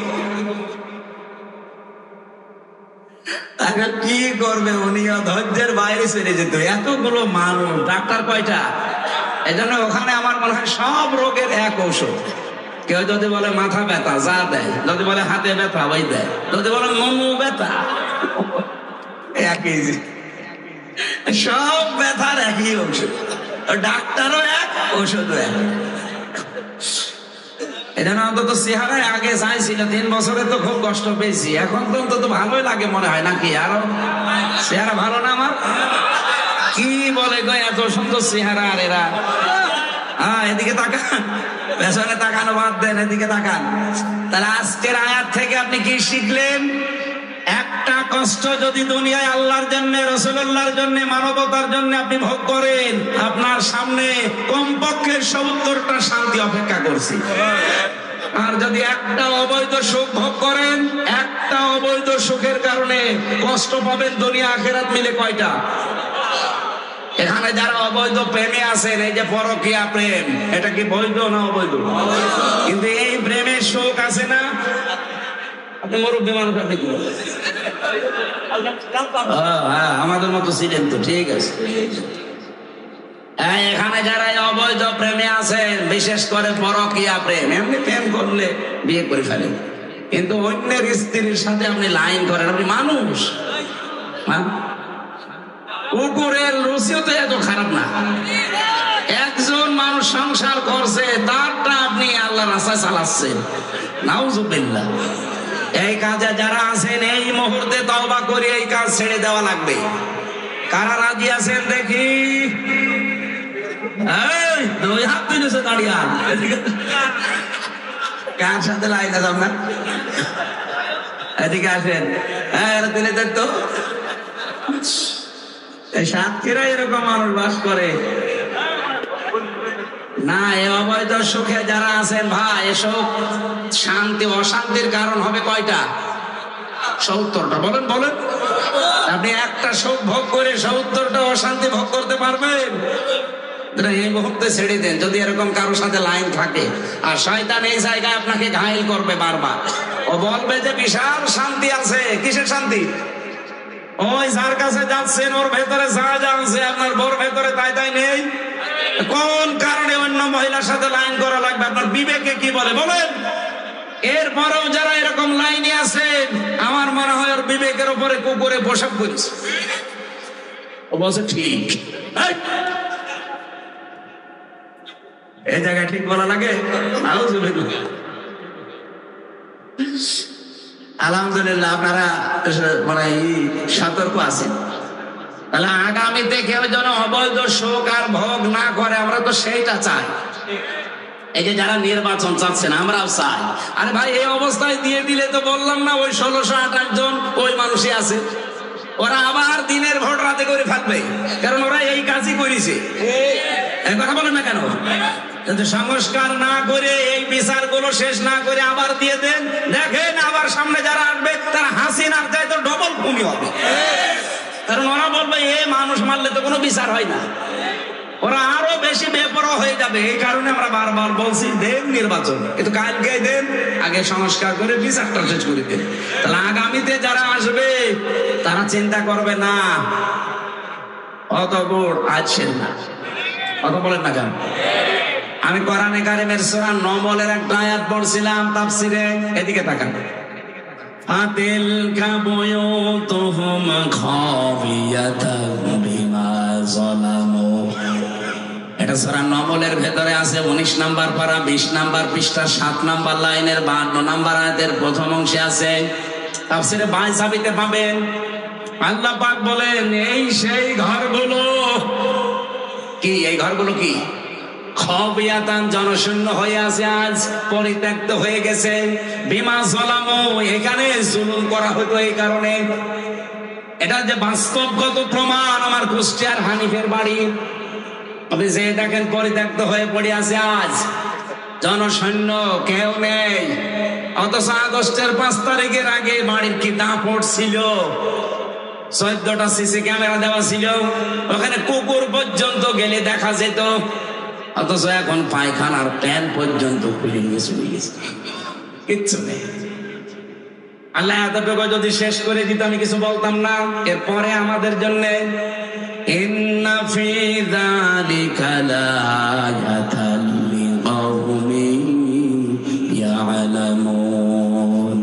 তাকে কি করবে, উনিও ধৈর্যের বাইরে চলে যেত। এতগুলো মানুষ, ডাক্তার কয়টা? এই জন্য ওখানে আমার মনে হয় সব রোগের এক ঔষধ। কেউ যদি বলে মাথা ব্যথা, যা দেয়। যদি বলে হাতে ব্যথা, ওই দেয়। যদি বলে মনু ব্যথা, একই। সব ব্যথার একই ঔষধ, ডাক্তারও এক, ঔষধও এক। এই জন্য অন্তত চেহারায় আগে চাইছিল, 3 বছরে তো খুব কষ্ট পেয়েছি, এখন তো অন্তত ভালোই লাগে মনে হয় নাকি? আরো চেহারা ভালো না আমার? কি বলে গো, এত সুন্দর চেহারা। আর এরা এদিকে তাকান, পেছনে তাকানো বাদ দেন, এদিকে তাকান। তাহলে আজকের আয়াত থেকে আপনি কি শিখলেন? একটা কষ্ট যদি দুনিয়ায় আল্লাহর জন্য, রাসূলুল্লাহর জন্য, মানবতার জন্য আপনি ভোগ করেন, আপনার সামনে কমপক্ষে 70টা শান্তি অপেক্ষা করছে। আর যদি একটা অবৈধ সুখ ভোগ করেন, একটা অবৈধ সুখের কারণে কষ্ট পাবেন দুনিয়া আখিরাত মিলে কয়টা? এখানে যারা অবৈধ প্রেমে আছেন, এই যে পরকীয়া প্রেম, এটা কি বৈধ না অবৈধ? কিন্তু এই প্রেমের সুখ আছে না? আপনি মুরব্বী মানুষ, আপনি কি বলেন? আমাদের মতো ছিলেন তো, ঠিক আছে। এখানে যারা অবৈধ প্রেমে আছেন, বিশেষ করে পরকীয়া প্রেম, এমনি প্রেম করলে বিয়ে করে ফেলেন, কিন্তু অন্যের স্ত্রীর সাথে আপনি লাইন করেন, আপনি মানুষ। কুকুরের রুচিও তো এত খারাপ না। একজন মানুষ সংসার করছে, তারটা আপনি আল্লাহর রাস্তায় চালাচ্ছেন, নাউজুবিল্লাহ। এই কাজে যারা আছেন, এই মুহূর্তে তওবা করে এই কাজ ছেড়ে দেওয়া লাগবে। কারা রাজি আছেন দেখি? এই 2 হাত তুলেছে, দাঁড়িয়ে কার সাথে লাইন আছে আপনার? এদিকে আসেন। হ্যাঁ, তুলে দেন তো। এই সাতক্ষীরা এরকম মানুষ বাস করে না। এ অবৈধ সুখে যারা আছেন ভাই, এসব শান্তি অশান্তির কারণ হবে কয়টা? 70টা। বলেন বলেন, আপনি একটা সুখ ভোগ করে 70টা অশান্তি ভোগ করতে পারবেন? এই মুহূর্তে ছেড়ে দেন, যদি এরকম কারোর সাথে লাইন থাকে। আর শয়তান এই জায়গায় আপনাকে ঘায়েল করবে বারবার। ও বলবে যে বিশাল শান্তি আছে। কিসের শান্তি? ওই যার কাছে যাচ্ছেন ওর ভেতরে যা জানছে, আপনার বোর ভেতরে তাই তাই নেই। কোন কারণে অন্য মহিলার সাথে লাইন করা লাগবে? আপনার বিবেকে কি বলে বলেন? এরপরেও যারা এরকম লাইনে আছেন, আমার মনে হয় ওর বিবেকের উপরে কুকুরে প্রসাব করেছে। ও বলছে ঠিক। এই জায়গায় ঠিক বলা লাগে? আলহামদুলিল্লাহ, আপনারা মানে সতর্ক আছেন। তাহলে আগামীতে কেউ যেন অবৈধ সুখ আর ভোগ না করে, আমরা তো সেইটা চাই। এই যে যারা নির্বাচন চাচ্ছেন, আমরাও চাই। আরে ভাই, এই অবস্থায় দিয়ে দিলে তো বললাম না, ওই 1628 জন ওই মানুষই আছে। ওরা আবার দিনের ভোট রাতে করে ফেলবে, কারণ ওরা এই কাজই করেছে। এই কথা বলেন না কেন? যদি সংস্কার না করে, এই বিচারগুলো শেষ না করে আবার দিয়ে দেন, দেখেন আবার সামনে যারা আসবে তারা হাসিনার চাইতে ডবল খুনি হবে। কারণ ওরা বলবে এ মানুষ মারলে তো কোনো বিচার হয় না। ওরা আরো বেশি বেপরোয়া হয়ে যাবে। এই কারণে আমরা বারবার বলছি দেন নির্বাচন, কিন্তু কালকে দেন, আগে সংস্কার করে বিচারটা শেষ করে দেন। তাহলে আগামীতে যারা আসবে তারা চিন্তা করবে না অত গোড় আছেন না, অত বলেন না কেন? আমি কোরআনে কারিমের সূরা নমলের একটা আয়াত পড়ছিলাম তাফসিরে, এদিকে তাকান। আতিলকা বুয়ুতুহুম খাবিয়াতান বিমা যালামু, এটা সূরা নমলের ভেতরে আছে 19 নাম্বার পারা 20 নাম্বার পৃষ্ঠা 7 নাম্বার লাইনের 52 নাম্বার আয়াতের প্রথম অংশে আছে। তাফসিরে বাইজাবিতে পাবেন। আল্লাহ পাক বলেন এই সেই ঘরগুলো কি, এই ঘরগুলো কি খাবিয়াতান জনশূন্য হয়ে আছে, আজ পরিত্যক্ত হয়ে গেছে। বিমা যালামু, এখানে জুলুম করা হতো এই কারণে। এটা যে বাস্তবগত প্রমাণ, আমার কুষ্টিয়ার হানিফের বাড়ি আপনি যে দেখেন পরিত্যক্ত হয়ে পড়ে আছে, আজ জনশূন্য, কেউ নেই। অথচ আগস্টের 5 তারিখের আগে বাড়ির কি দাপট ছিল, 14টা সিসি ক্যামেরা দেওয়া ছিল, ওখানে কুকুর পর্যন্ত গেলে দেখা যেত। অথচ এখন পায়খানার প্যান পর্যন্ত খুলে নিয়ে চলে গেছে, কিচ্ছু নেই। আল্লাহ এতটুকু যদি শেষ করে দিত আমি কিছু বলতাম না। এরপরে আমাদের জন্য ইন্না ফি যালিকা লাআয়াতান লিকাওমিন ইয়ালামুন।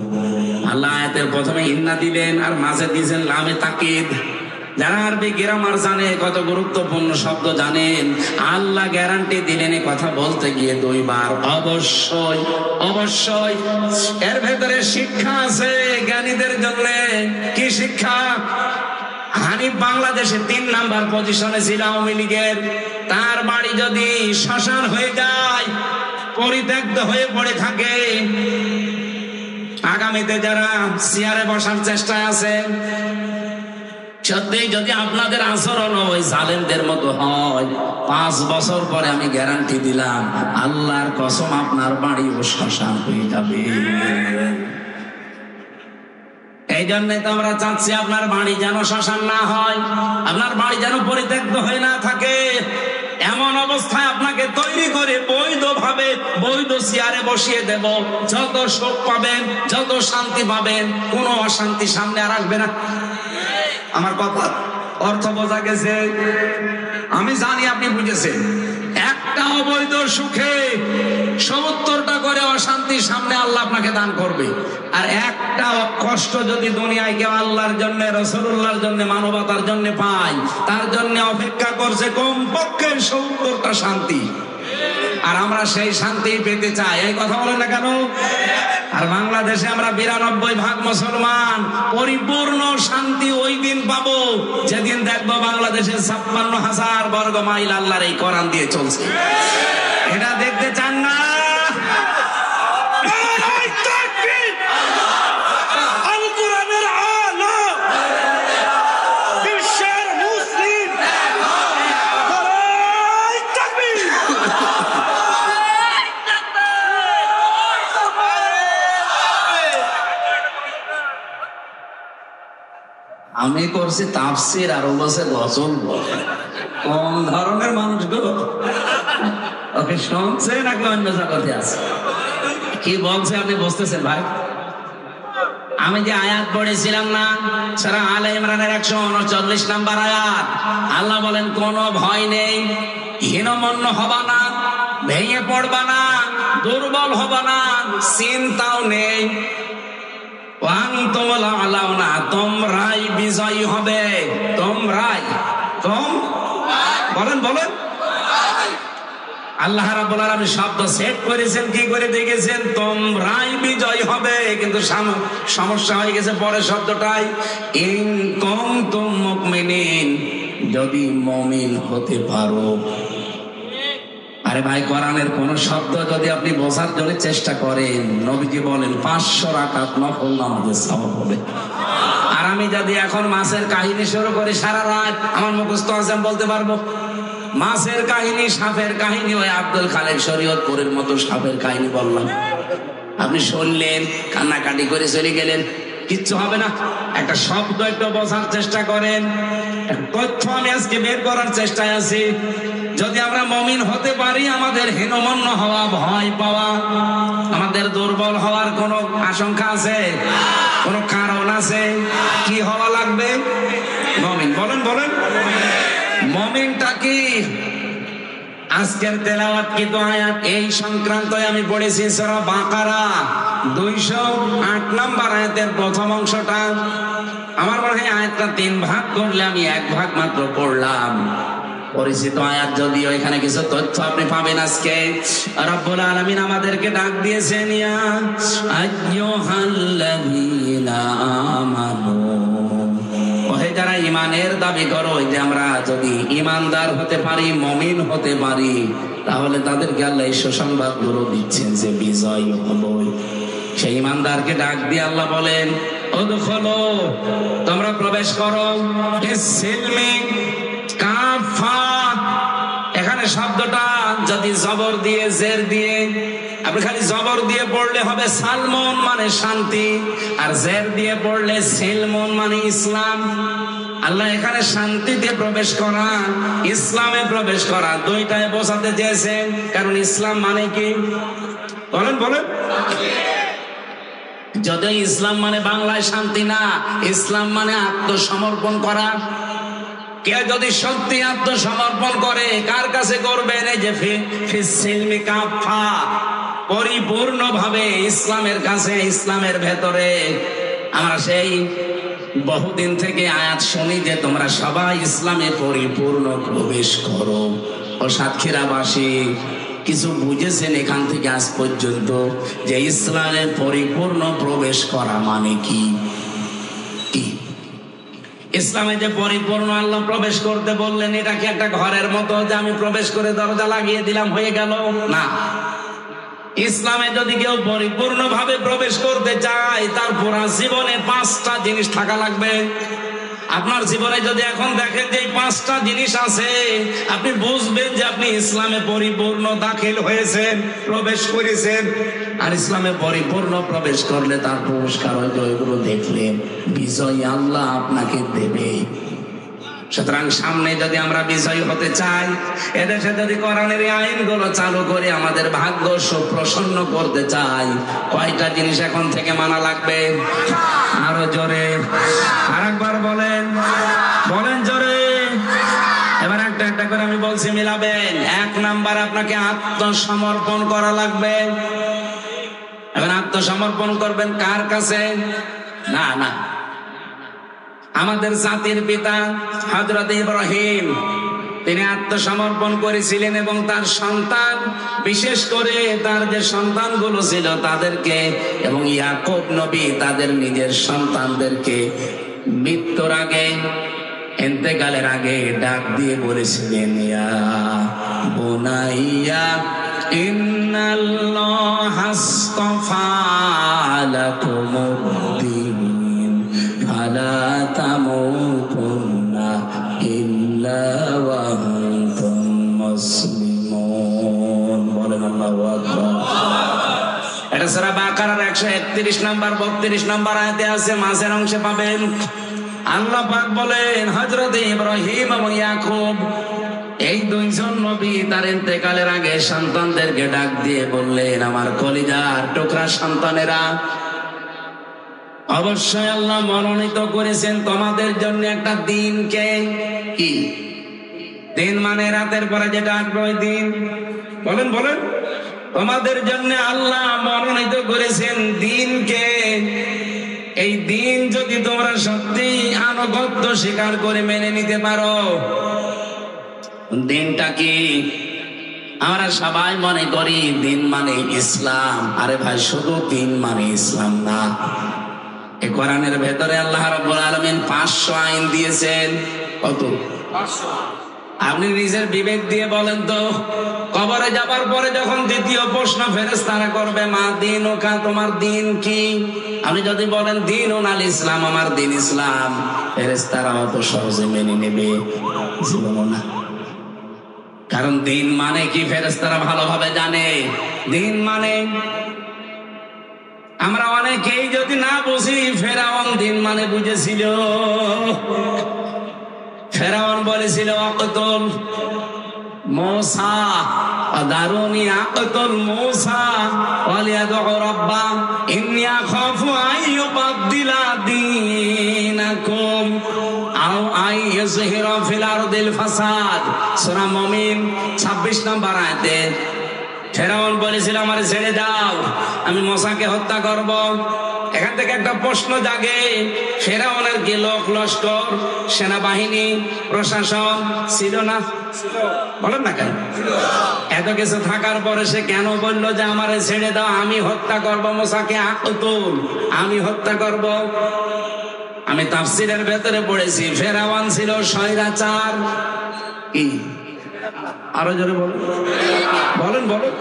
আল্লাহ আয়াতের প্রথমে ইন্না দিলেন আর মাঝে দিয়েছেন লামে তাকিদ। যারা আরবি গ্রামার জানে, কত গুরুত্বপূর্ণ শব্দ জানেন, আল্লাহ গ্যারান্টি দিলেন এই কথা বলতে গিয়ে 2 বার। অবশ্যই অবশ্যই এর ভেতরে শিক্ষা আছে জ্ঞানীদের জন্য। কি শিক্ষা? হানিফ বাংলাদেশে 3 নাম্বার পজিশনে ছিল আওয়ামী লীগের। তার বাড়ি যদি শ্মশান হয়ে যায়, পরিত্যক্ত হয়ে পড়ে থাকে, আগামীতে যারা চেয়ারে বসার চেষ্টায় আছে, সত্যি যদি আপনাদের আচরণ ওই জালেমদের মতো হয়, 5 বছর পরে আমি গ্যারান্টি দিলাম আল্লাহর কসম আপনার বাড়ি ও শ্মশান হয়ে যাবে। এই জন্যই তো আমরা চাচ্ছি আপনার বাড়ি যেন শ্মশান না হয়, আপনার বাড়ি যেন পরিত্যক্ত হয়ে না থাকে। এমন অবস্থায় আপনাকে তৈরি করে বৈধভাবে বৈধ চেয়ারে বসিয়ে দেব। যত সুখ পাবেন, যত শান্তি পাবেন, কোনো অশান্তি সামনে আর আসবে না। আমার কথা অর্থ বোঝা গেছে? আমি জানি আপনি বুঝেছেন। একটা অবৈধ সুখে 70টা করে অশান্তি সামনে আল্লাহ আপনাকে দান করবে। আর একটা কষ্ট যদি দুনিয়ায় কেউ আল্লাহর জন্য, রাসূলুল্লাহর জন্য, মানবতার জন্য পায়, তার জন্য অপেক্ষা করছে কমপক্ষে 70টা শান্তি। আর আমরা সেই শান্তি পেতে চাই, এই কথা বলেন না কেন? আর বাংলাদেশে আমরা 92% মুসলমান, পরিপূর্ণ শান্তি ওই দিন পাবো যেদিন দেখবো বাংলাদেশের 56,000 বর্গ মাইল আল্লাহর এই কোরআন দিয়ে চলছে। এটা দেখতে চান না? আমি করছি তাফসির আর ও বসে গজল বলে। কোন ধরনের মানুষ গো? ওকে শুনছে নাকি অন্য জগতে আছে? কি বলছে আপনি বুঝতেছেন ভাই? আমি যে আয়াত পড়েছিলাম না, সূরা আলে ইমরানের 139 নাম্বার আয়াত, আল্লাহ বলেন কোনো ভয় নেই, হীনমন্য হবা না, ভেঙে পড়বা না, দুর্বল হবা না, চিন্তাও নেই। তোমরাই বিজয়ী হবে। তোমরাই, বলেন বলেন। আল্লাহ রাব্বুল আলামিন শব্দ সেট করেছেন, কি করে দেখেছেন? তোমরাই বিজয়ী হবে। কিন্তু সমস্যা হয়ে গেছে পরের শব্দটাই, ইন কুনতুম মুমিনিন, যদি মুমিন হতে পারো। আরে ভাই, কোরআনের কোন শব্দ যদি আপনি বোঝার জন্য চেষ্টা করেন, নবীজি বলেন 500 রাকাত নফল নামাজের সওয়াব হবে। আর আমি যদি এখন মাছের কাহিনী শুরু করি, সারা রাত আমার মুখস্থ আছে, বলতে পারবো। মাছের কাহিনী, সাপের কাহিনী, ওই আব্দুল খালেক শরীয়তপুরের মতো সাপের কাহিনী বললাম, আপনি শুনলেন, কান্নাকাটি করে চলে গেলেন, কিচ্ছু হবে না। একটা শব্দ একটু বোঝার চেষ্টা করেন। তথ্য আমি আজকে বের করার চেষ্টায় আছি। যদি আমরা মুমিন হতে পারি, আমাদের হীনমন্য হওয়া, ভয় পাওয়া, আমাদের দুর্বল হওয়ার কোনো আশঙ্কা আছে? কোনো কারণ আছে? কি হওয়া লাগবে? মুমিন। বলেন বলেন, মুমিনটা কি? আজকের তেলাওয়াতকৃত আয়াত এই সংক্রান্ত আমি পড়েছি সূরা বাকারা 208 নম্বর আয়াতের প্রথম অংশটা। আমার মনে হয় আয়াতটা 3 ভাগ করলে আমি 1 ভাগ মাত্র পড়লাম। পরিচিত আয়াত, যদিও এখানে কিছু তথ্য আপনি পাবেন। আজকে রব্বুল আলামিন আমাদেরকে ডাক দিয়েছেন, ইয়া আইয়ুহাল্লাযীনা আমানু, ওহে যারা ঈমানের দাবি করো, যে আমরা যদি ঈমানদার হতে পারি, মুমিন হতে পারি, তাহলে তাদেরকে আল্লাহ এই সুসংবাদগুলো দিচ্ছেন যে বিজয় হবে। সেই ঈমানদারকে ডাক দিয়ে আল্লাহ বলেন, উদখুলু, তোমরা প্রবেশ করো, ফিস-সিলমি কাফা। এখানে শব্দটা যদি জবর দিয়ে, জের দিয়ে, আপনি খালি জবর দিয়ে পড়লে হবে সালমন মানে শান্তি, আর জের দিয়ে পড়লে সিলমন মানে ইসলাম। আল্লাহ এখানে শান্তিতে প্রবেশ করা, ইসলামে প্রবেশ করা, দুইটাই বোঝাতে চেয়েছেন। কারণ ইসলাম মানে কি? বলেন বলেন। যদি ইসলাম মানে বাংলায় শান্তি না, ইসলাম মানে আত্মসমর্পণ করা। কে যদি সত্যি আত্মসমর্পণ করে, কার কাছে করবেন? এই যে ফিস-সিলমি কাফা, পরিপূর্ণ ভাবে ইসলামের কাছে, ইসলামের ভেতরে। আমরা সেই বহুদিন থেকে আয়াত শুনি যে তোমরা সবাই ইসলামে পরিপূর্ণ প্রবেশ করো। ও সাতক্ষীরাবাসী কিছু বুঝেছেন এখান থেকে আজ পর্যন্ত যে ইসলামে পরিপূর্ণ প্রবেশ করা মানে কি? ইসলামে যে পরিপূর্ণ আল্লাহ প্রবেশ করতে বললেন, এটা কি একটা ঘরের মতো যে আমি প্রবেশ করে দরজা লাগিয়ে দিলাম হয়ে গেল? না। ইসলামে যদি কেউ পরিপূর্ণ ভাবে প্রবেশ করতে চায়, তার পুরা জীবনে 5টা জিনিস থাকা লাগবে। আপনার জীবনে যদি এখন দেখেন যে 5টা জিনিস আছে, আপনি বুঝবেন যে আপনি ইসলামে পরিপূর্ণ দাখিল হয়েছেন, প্রবেশ করেছেন। আর ইসলামে পরিপূর্ণ প্রবেশ করলে তার পুরস্কার হয়তো এগুলো দেখলে বিজয় আল্লাহ আপনাকে দেবে। সুতরাং সামনে যদি আমরা বিজয়ী হতে চাই, এদেশে যদি কোরআনের আইনগুলো চালু করে আমাদের ভাগ্য সুপ্রসন্ন করতে চাই, কয়টা জিনিস এখন থেকে মানা লাগবে? আরো জোরে আরেকবার বলেন, বলেন জোরে। এবার একটা একটা করে আমি বলছি, মিলাবেন। 1 নাম্বার, আপনাকে আত্মসমর্পণ করা লাগবে। এবার আত্মসমর্পণ করবেন কার কাছে? না না, আমাদের জাতির পিতা হযরত ইব্রাহিম, তিনি আত্মসমর্পণ করেছিলেন এবং তার সন্তান, বিশেষ করে তার যে সন্তানগুলো ছিল তাদেরকে, এবং ইয়াকুব নবী তাদের নিজের সন্তানদেরকে মৃত্যুর আগে, ইন্তেকালের আগে ডাক দিয়ে বলেছিলেন, ইয়া বুনাইয়া ইন্নাল্লাহা আস্তাফা লাকুমুদ-দীন ফালা তামুতুন্না ইল্লা ওয়া আনতুম মুসলিমুন। বলেন আল্লাহু আকবার। এটা সূরা বাকারার 131 নাম্বার 32 নাম্বার আয়াতে আছে, মাঝের অংশে পাবেন। আল্লাহ পাক বলেন, হযরত ইব্রাহিম এবং ইয়াকুব, এই দুইজন নবী তার ইন্তেকালের আগে সন্তানদেরকে ডাক দিয়ে বললেন, আমার কলিজার টুকরা সন্তানেরা, অবশ্যই আল্লাহ মনোনীত করেছেন তোমাদের জন্য একটা দিনকে। কি দিন? মানে রাতের পরে যেটা আসবে ওই দিন। বলেন বলেন। তোমাদের জন্য আল্লাহ মনোনীত করেছেন দিনকে। এই দিন যদি তোমরা সত্যি আনুগত্য স্বীকার করে মেনে নিতে পারো। দিনটা কি? আমরা সবাই মনে করি দিন মানে ইসলাম। আরে ভাই, শুধু দিন মানে ইসলাম না। এই কোরআনের ভেতরে আল্লাহ রাব্বুল আলামিন 500 আইন দিয়েছেন। কত? 500। আপনি নিজের বিবেক দিয়ে বলেন তো, কবরে যাবার পরে যখন দ্বিতীয় প্রশ্ন ফেরেশতারা করবে, মা দীনুকা, তোমার দিন কি? আপনি যদি বলেন দীনুন আল ইসলাম, আমার দিন ইসলাম, ফেরেশতারা অত সহজে মেনে নেবে জীবনও না। কারণ দিন মানে কি ফেরেশতারা ভালোভাবে জানে। দিন মানে, আমরা অনেকেই যদি না বুঝি, ফেরাউন দিন মানে বুঝেছিল। ফেরাউন বলেছিল অকতল, मूसा दारूनी अक़तुल मूसा वलियदउ रब्बा इन्नी अख़ाफ़ु अन युबद्दिला दीनकुम आउ अन युज़हिरा फिल आरदिल फसाद। सूरा मुमिन 26 নম্বর আয়াতে ফেরাউন বলেছিল আমারে ছেড়ে দাও, আমি मूसाকে হত্যা করব। এখান থেকে একটা প্রশ্ন জাগে, ফেরাউনের কি লোক লস্কর, সেনাবাহিনী, প্রশাসন ছিল না? বলেন না কেন? এত কিছু থাকার পরে সে কেন বললো যে আমারে ছেড়ে দাও, আমি হত্যা করব मूसाকে, আक़তুল, আমি হত্যা করব? আমি তাফসীরের ভেতরে পড়েছি ফেরাউন ছিল স্বৈরাচার। কি আরো জোরে বলেন, বলেন বলেন।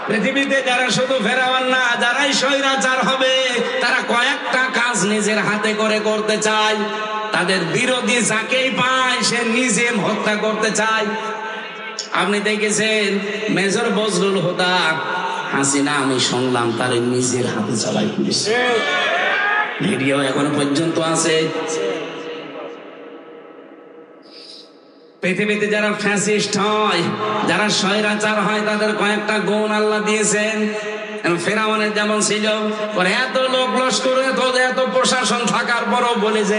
পৃথিবীতে যারা শুধু ফেরাউন না, যারাই স্বৈরাচার হবে তারা কয়েকটা কাজ নিজের হাতে করে করতে চায়। তাদের বিরোধী যাকেই পায় সে নিজে হত্যা করতে চায়। আপনি দেখেছেন মেজর বজলুল হুদা হাসিনা, আমি শুনলাম তার নিজের হাতে চালাই পুলিশ, ভিডিও এখনো পর্যন্ত আছে। পৃথিবীতে যারা ফ্যাসিস্ট হয়, যারা স্বৈরাচার হয়, তাদের কয়েকটা গুণ আল্লাহ দিয়েছেন। ফেরাউনের যেমন ছিল, এত লোক লস্কর, এত প্রশাসন থাকার পরও বলে যে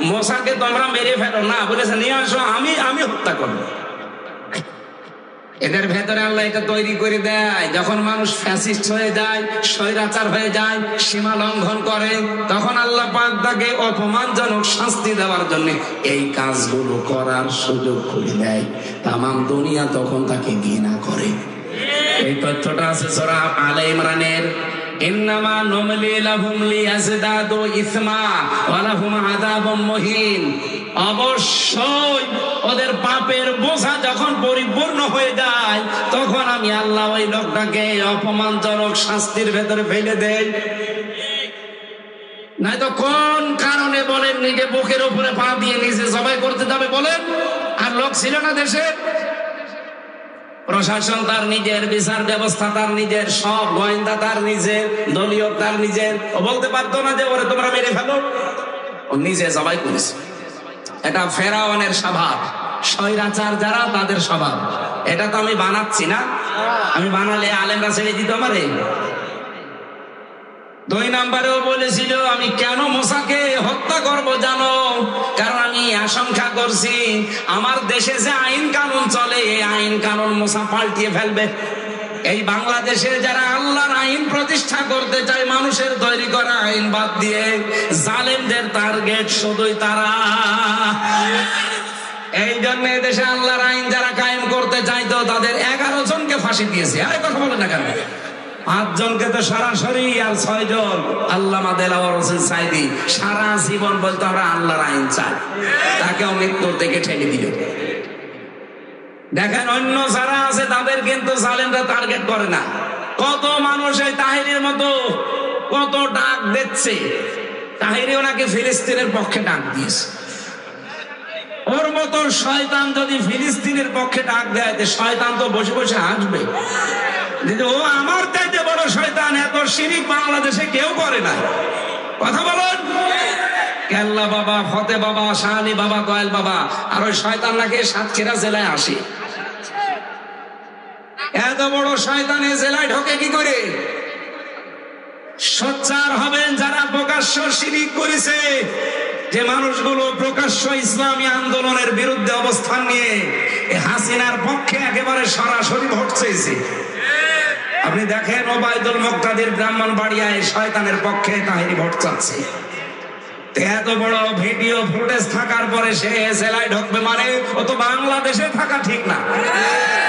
मूसाকে তোমরা মেরে ফেলো না, বলেছে নিয়ে আসো, আমি হত্যা করবো। এদের ভেতরে আল্লাহ এটা তৈরি করে দেয়। যখন মানুষ ফ্যাসিস্ট হয়ে যায়, স্বৈরাচার হয়ে যায়, সীমা লঙ্ঘন করে, তখন আল্লাহ পাক তাকে অপমানজনক শাস্তি দেওয়ার জন্য এই কাজগুলো করার সুযোগ করে দেয়। তামাম দুনিয়া তখন তাকে ঘৃণা করে। এই তথ্যটা আছে সূরা আলে ইমরানের, ইন্নামা নুমলি লাহুম লিয়াজদাদু ইসমা ওয়া লাহুম আযাবুম মুহিন। অবশ্যই ওদের পাপের বোঝা যখন পরিপূর্ণ হয়ে যায়, তখন আমি আল্লাহ ওই লোকটাকে অপমানজনক শাস্তির ভেতরে ফেলে দেই। নয়তো কোন কারণে বলেন নিজে বুকের উপরে পা দিয়ে নিজে জবাই করতে যাবে বলেন? আর লোক ছিল না দেশে? প্রশাসন তার নিজের, বিচার ব্যবস্থা তার নিজের, সব গোয়েন্দা তার নিজের, দলীয় তার নিজের। ও বলতে পারতো না যে ওরে তোমরা মেরে ফেলো? ও নিজে জবাই করেছে। এটা ফেরাউনের স্বভাব, স্বৈরাচার যারা তাদের স্বভাব। এটা তো আমি বানাচ্ছি না, আমি বানালে আলেমরা ছেড়ে দিত আমারে। 2 নম্বরেও বলেছিল আমি কেন मूसाকে হত্যা করব জানো? কারণ আমি আশঙ্কা করছি আমার দেশে যে আইন কানুন চলে, এই আইন কানুন मूसा পাল্টিয়ে ফেলবে। এই বাংলাদেশে যারা আল্লাহর আইন প্রতিষ্ঠা করতে চায়, মানুষের তৈরি করা আইন বাদ দিয়ে, জালেমদের টার্গেট শুধুই তারা। এই জন্য দেশে আল্লাহর আইন যারা কায়েম করতে চাইতো তাদের 11 জনকে ফাঁসি দিয়েছে। আরে কথা বলে না কেন? 5 জনকে তো সরাসরি, আর 6 জন আল্লামা দেলাওয়ার হোসেন সাইদি সারা জীবন বলতো আমরা আল্লাহর আইন চাই, তাকেও মৃত্যু থেকে ঠেলে দিল। দেখেন অন্য যারা আছে তাদের কিন্তু জালেমরা টার্গেট করে না। কত মানুষ এই তাহিরের মতো কত ডাক দিচ্ছে, তাহিরিও নাকি ফিলিস্তিনের পক্ষে ডাক দিয়েছে। ওর মতো শয়তান যদি ফিলিস্তিনের পক্ষে ডাক দেয়, শয়তান তো বসে বসে হাসবে। ও আমার চাইতে বড় শয়তান, এত শিরিক বাংলাদেশে কেউ করে না। কথা বলুন। কেল্লা বাবা, ফতে বাবা, শাহালি বাবা, দয়াল বাবা, আর ওই শয়তান নাকি সাতক্ষীরা জেলায় আসে। এত বড় শয়তান এই জেলায় ঢোকে কি করে? সোচ্চার হবেন যারা প্রকাশ্য শিরিক করেছে। যে মানুষগুলো প্রকাশ্য ইসলামী আন্দোলনের বিরুদ্ধে অবস্থান নিয়ে হাসিনার পক্ষে একেবারে সরাসরি ভোট চেয়েছে। আপনি দেখেন ওবায়দুল মুক্তাদির ব্রাহ্মণবাড়িয়ায় শয়তানের পক্ষে তাহিরি ভোট চাচ্ছে। এত বড় ভিডিও ফুটেজ থাকার পরে সে জেলায় ঢুকবে মানে ও তো বাংলাদেশে থাকা ঠিক না,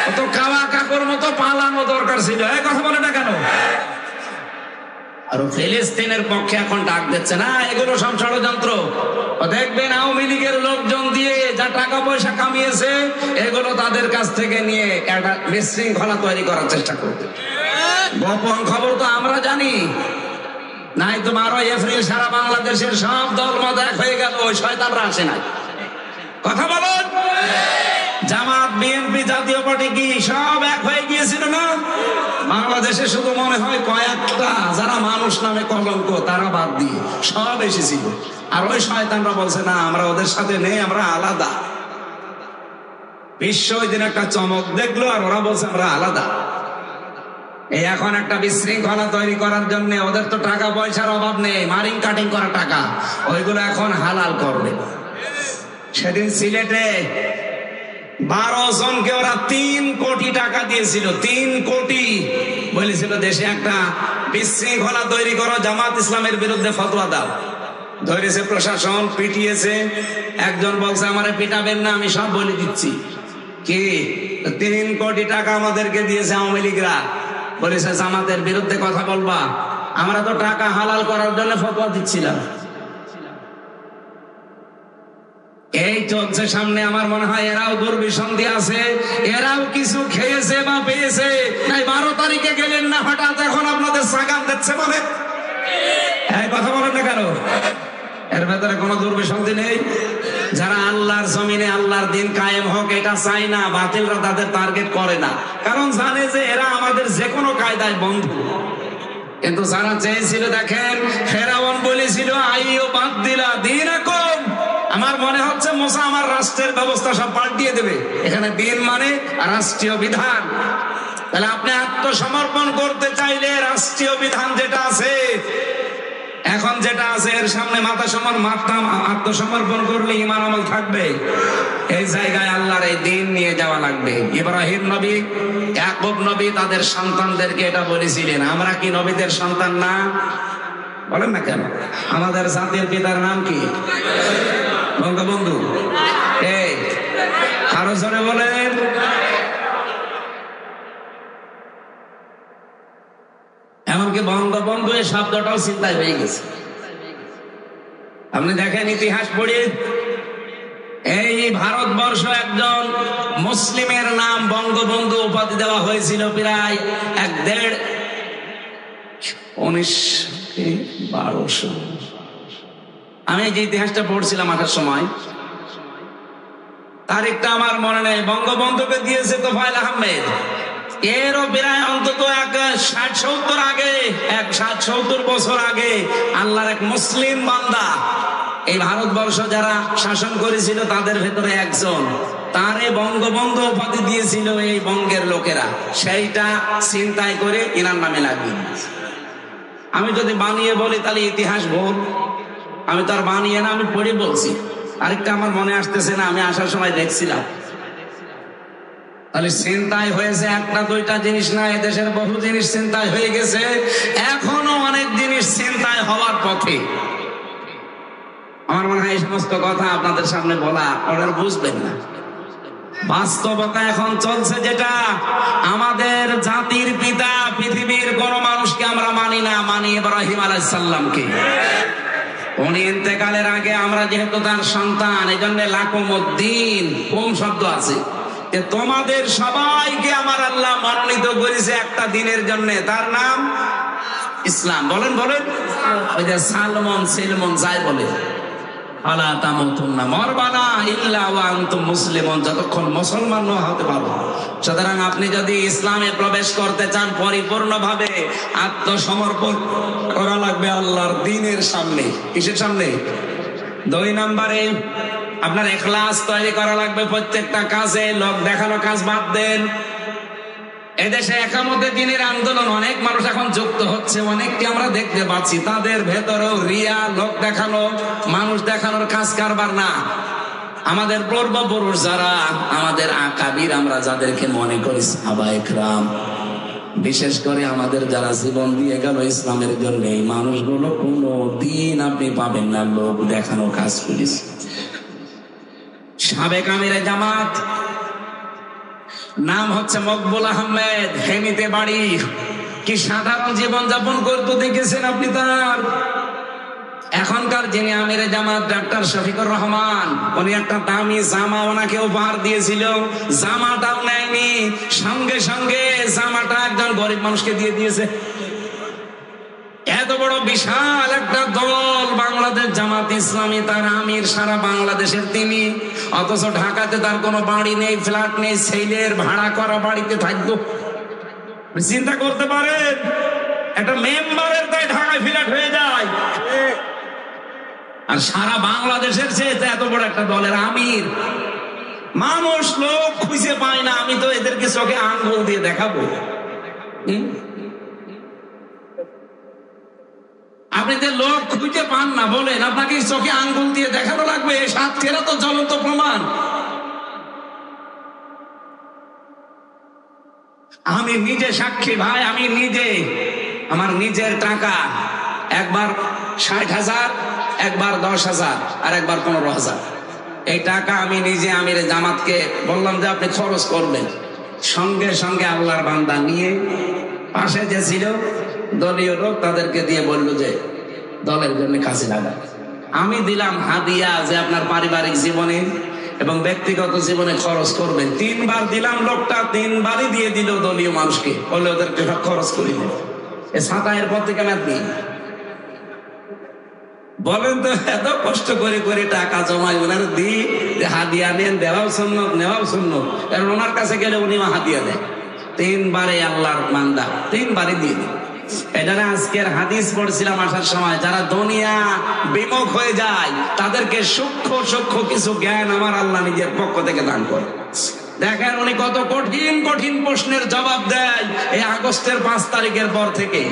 ও তো কাওয়া কাকুর মতো পালানো দরকার ছিল। এই কথা বলে না কেন? আর ফিলিস্তিনের পক্ষে এখন ডাক দিচ্ছে না, এগুলো সব ষড়যন্ত্র। দেখবেন আওয়ামী লীগের লোকজন দিয়ে যা টাকা পয়সা কামিয়েছে, এগুলো তাদের কাছ থেকে নিয়ে একটা বিশৃঙ্খলা তৈরি করার চেষ্টা করবে। গোপন খবর তো আমরা জানি, নাই তো 12 এপ্রিল সারা বাংলাদেশের সব দল মত এক হয়ে গেল, ওই শয়তানরা আসে নাই। কথা বলুন। জামাত, বিএনপি, জাতীয় পার্টি কি সব এক হয়ে গিয়েছিল না? বাংলাদেশে শুধু মনে হয় কয়েকটা যারা মানুষ নামে কলঙ্ক, তারা বাদ দিয়ে সব এসেছিল। আর ওই শয়তানরা বলছে না আমরা ওদের সাথে নেই, আমরা আলাদা। বিশ্ব ওই দিন একটা চমক দেখলো, আর ওরা বলছে আমরা আলাদা। এই এখন একটা বিশৃঙ্খলা তৈরি করার জন্য ওদের তো টাকা পয়সার অভাব নেই, মারিং কাটিং করা টাকা, ওইগুলো এখন হালাল করবে। সেদিন সিলেটে 12 জনকে ওরা 3 কোটি টাকা দিয়েছিল, 3 কোটি। বলেছিল দেশে একটা বিশৃঙ্খলা তৈরি করো, জামাত ইসলামের বিরুদ্ধে ফতোয়া দাও। ধরেছে প্রশাসন, পিটিয়েছে। একজন বলছে আমারে পিটাবেন না, আমি সব বলে দিচ্ছি। কি 3 কোটি টাকা আমাদেরকে দিয়েছে আওয়ামী লীগরা, বলেছে জামাতের বিরুদ্ধে কথা বলবা। আমরা তো টাকা হালাল করার জন্য ফতোয়া দিচ্ছিলাম। এই চলছে সামনে। আমার মনে হয় এরাও দুর্বিসন্ধি আছে, এরাও কিছু খেয়েছে বা পেয়েছে। তাই 12 তারিখে গেলেন না, হঠাৎ এখন আপনাদের সাগান দিচ্ছে বলে এই কথা বলেন না কেন? এর ভেতরে কোনো দুর্বিসন্ধি নেই। যারা আল্লাহর জমিনে আল্লাহর দিন কায়েম হোক এটা চাই না, বাতিলরা তাদের টার্গেট করে না, কারণ জানে যে এরা আমাদের যে কোনো কায়দায় বন্ধু। কিন্তু যারা চেয়েছিল, দেখেন ফেরাউন বলেছিল আইও বাদ দিলা দিন এখন। আমার মনে হচ্ছে মুসা আমার রাষ্ট্রের ব্যবস্থা সব পাল্টিয়ে দেবে। এখানে দিন মানে রাষ্ট্রীয় বিধান। তাহলে আপনি আত্মসমর্পণ করতে চাইলে রাষ্ট্রীয় বিধান যেটা আছে এখন, যেটা আছে এর সামনে আত্মসমর্পণ করলে ঈমান আমল থাকবে। এই জায়গায় আল্লাহর এই দিন নিয়ে যাওয়া লাগবে। ইব্রাহিম নবী, ইয়াকুব নবী তাদের সন্তানদেরকে এটা বলেছিলেন। আমরা কি নবীদের সন্তান না? বলেন না কেন? আমাদের জাতির পিতার নাম কি? বঙ্গবন্ধু। এই আরো জোরে বলেন। এমনকি বঙ্গবন্ধু এই শব্দটাও চিন্তায় হয়ে গেছে। আপনি দেখেন ইতিহাস পড়ে, এই ভারতবর্ষ একজন মুসলিমের নাম বঙ্গবন্ধু উপাধি দেওয়া হয়েছিল প্রায় 1912। আমি যে ইতিহাসটা পড়ছিলাম আসার সময়, তারিখটা আমার মনে নেই। বঙ্গবন্ধুকে দিয়েছে তোফায়েল আহমেদ। এরও প্রায় অন্তত 60-70 আগে, 60-70 বছর আগে আল্লাহর এক মুসলিম বান্দা এই ভারতবর্ষ যারা শাসন করেছিল তাদের ভেতরে একজন, তারে বঙ্গবন্ধু উপাধি দিয়েছিল এই বঙ্গের লোকেরা। সেইটা চিন্তায় করে ইনার নামে লাগিয়ে। আমি যদি বানিয়ে বলি তাহলে ইতিহাস ভুল। আমি তো আর বানিয়ে না, আমি পড়ে বলছি। আরেকটা আমার মনে আসতেছে না, আমি আসার সময় দেখছিলাম। তাহলে চিন্তায় হয়েছে একটা দুইটা জিনিস না, এদেশের বহু জিনিস চিন্তায় হয়ে গেছে, এখনো অনেক জিনিস চিন্তায় হওয়ার পথে। আমার মনে হয় এই সমস্ত কথা আপনাদের সামনে বলা ওনারা বুঝবেন না। বাস্তবতা এখন চলছে যেটা, আমাদের জাতির পিতা পৃথিবীর কোন মানুষকে আমরা মানি না, মানি ইব্রাহিম আলাইহিস সালামকে। উনি ইন্তেকালের আগে আমরা যেহেতু তার সন্তান, এই জন্য লাকুমুদ্দিন কোন শব্দ আছে। তোমাদের সবাইকে আমার আল্লাহ মনোনীত করেছে একটা দিনের জন্য, তার নাম ইসলাম। বলেন বলেন। ওই যে সালমন সিলমন যাই বলে, আলা তামুতুন্না মরবানা ইল্লা ওয়া আনতুম মুসলিমুন, যতক্ষণ মুসলমান না হতে পারো। সুতরাং আপনি যদি ইসলামে প্রবেশ করতে চান পরিপূর্ণভাবে আত্মসমর্পণ করা লাগবে আল্লাহর দ্বীনের সামনে। কিসের সামনে? 2 নম্বরে আপনার ইখলাস তৈরি করা লাগবে প্রত্যেকটা কাজে। লোক দেখানো কাজ বাদ দেন। এদেশে একামতে দ্বীনের আন্দোলন অনেক মানুষ এখন যুক্ত হচ্ছে, অনেককে আমরা দেখতে পাচ্ছি। তাদের ভেতরেও রিয়া, লোক দেখানো, মানুষ দেখানোর কাজ কারবার না। আমাদের পূর্বপুরুষ যারা, আমাদের আকাবির আমরা যাদেরকে মনে করি সাহাবায়ে কেরাম, বিশেষ করে আমাদের যারা জীবন দিয়ে গেল ইসলামের জন্য, এই মানুষগুলো কোনো দিন আপনি পাবেন না লোক দেখানো কাজ করিস। সাবেক আমিরে জামাত নাম হচ্ছে মকবুল আহমেদ, হেমিতে বাড়ি। কি সাধারণ জীবন যাপন করতে দেখেছেন আপনি তার? এখনকার যিনি আমিরে জামাত ডাক্তার শফিকুর রহমান, উনি একটা দামি জামা ওনাকে উপহার দিয়েছিল, জামাটাও নেয়নি, সঙ্গে সঙ্গে জামাটা একজন গরিব মানুষকে দিয়ে দিয়েছে। এত বড় বিশাল একটা দল বাংলাদেশ জামাত ইসলামী, তার আমির সারা বাংলাদেশের তিনি, অথচ ঢাকাতে তার কোনো বাড়ি নেই, ফ্ল্যাট নেই, ছেলের ভাড়া করা বাড়িতে থাকতো। চিন্তা করতে পারেন, একটা মেম্বারের তাই ঢাকায় ফ্ল্যাট হয়ে যায়, আর সারা বাংলাদেশের চেয়ে এত বড় একটা দলের আমির। মানুষ লোক খুঁজে পায় না, আমি তো এদেরকে চোখে আঙ্গুল দিয়ে দেখাবো। আপনি যে লোক খুঁজে পান না বলেন, আপনাকে চোখে আঙ্গুল দিয়ে দেখানো লাগবে? সাতক্ষীরা তো জ্বলন্ত প্রমাণ। আমি নিজে সাক্ষী ভাই, আমি নিজে আমার নিজের টাকা একবার 60,000, একবার 10,000, আর একবার 15,000, এই টাকা আমি নিজে আমির জামাতকে বললাম যে আপনি খরচ করবেন। সঙ্গে সঙ্গে আল্লাহর বান্দা নিয়ে পাশে যে ছিল দলীয় লোক, তাদেরকে দিয়ে বলল যে দলের জন্য কাজে লাগা। আমি দিলাম হাদিয়া যে আপনার পারিবারিক জীবনে এবং ব্যক্তিগত জীবনে খরচ করবেন। 3 বার দিলাম, লোকটা 3 বারই দিয়ে দিল দলীয় মানুষকে, বলে ওদেরকে সব খরচ করি দেন। এ ছাতায়ের পর থেকে আপনি বলেন তো, এত কষ্ট করে করে টাকা জমাই ওনার দিই, হাদিয়া নেন, দেওয়াও সুন্নত, নেওয়াও সুন্নত। কারণ ওনার কাছে গেলে উনি হাদিয়া দেন। 3 বারে আল্লাহর বান্দা 3 বারে দিয়ে দেন। এখানে আজকের হাদিস পড়ছিলাম আসার সময়, যারা দুনিয়া বিমুখ হয়ে যায় তাদেরকে সূক্ষ্ম সূক্ষ্ম কিছু জ্ঞান আমার আল্লাহ নিজের পক্ষ থেকে দান করে। দেখেন উনি কত কঠিন কঠিন প্রশ্নের জবাব দেয় এই আগস্টের 5 তারিখের পর থেকে।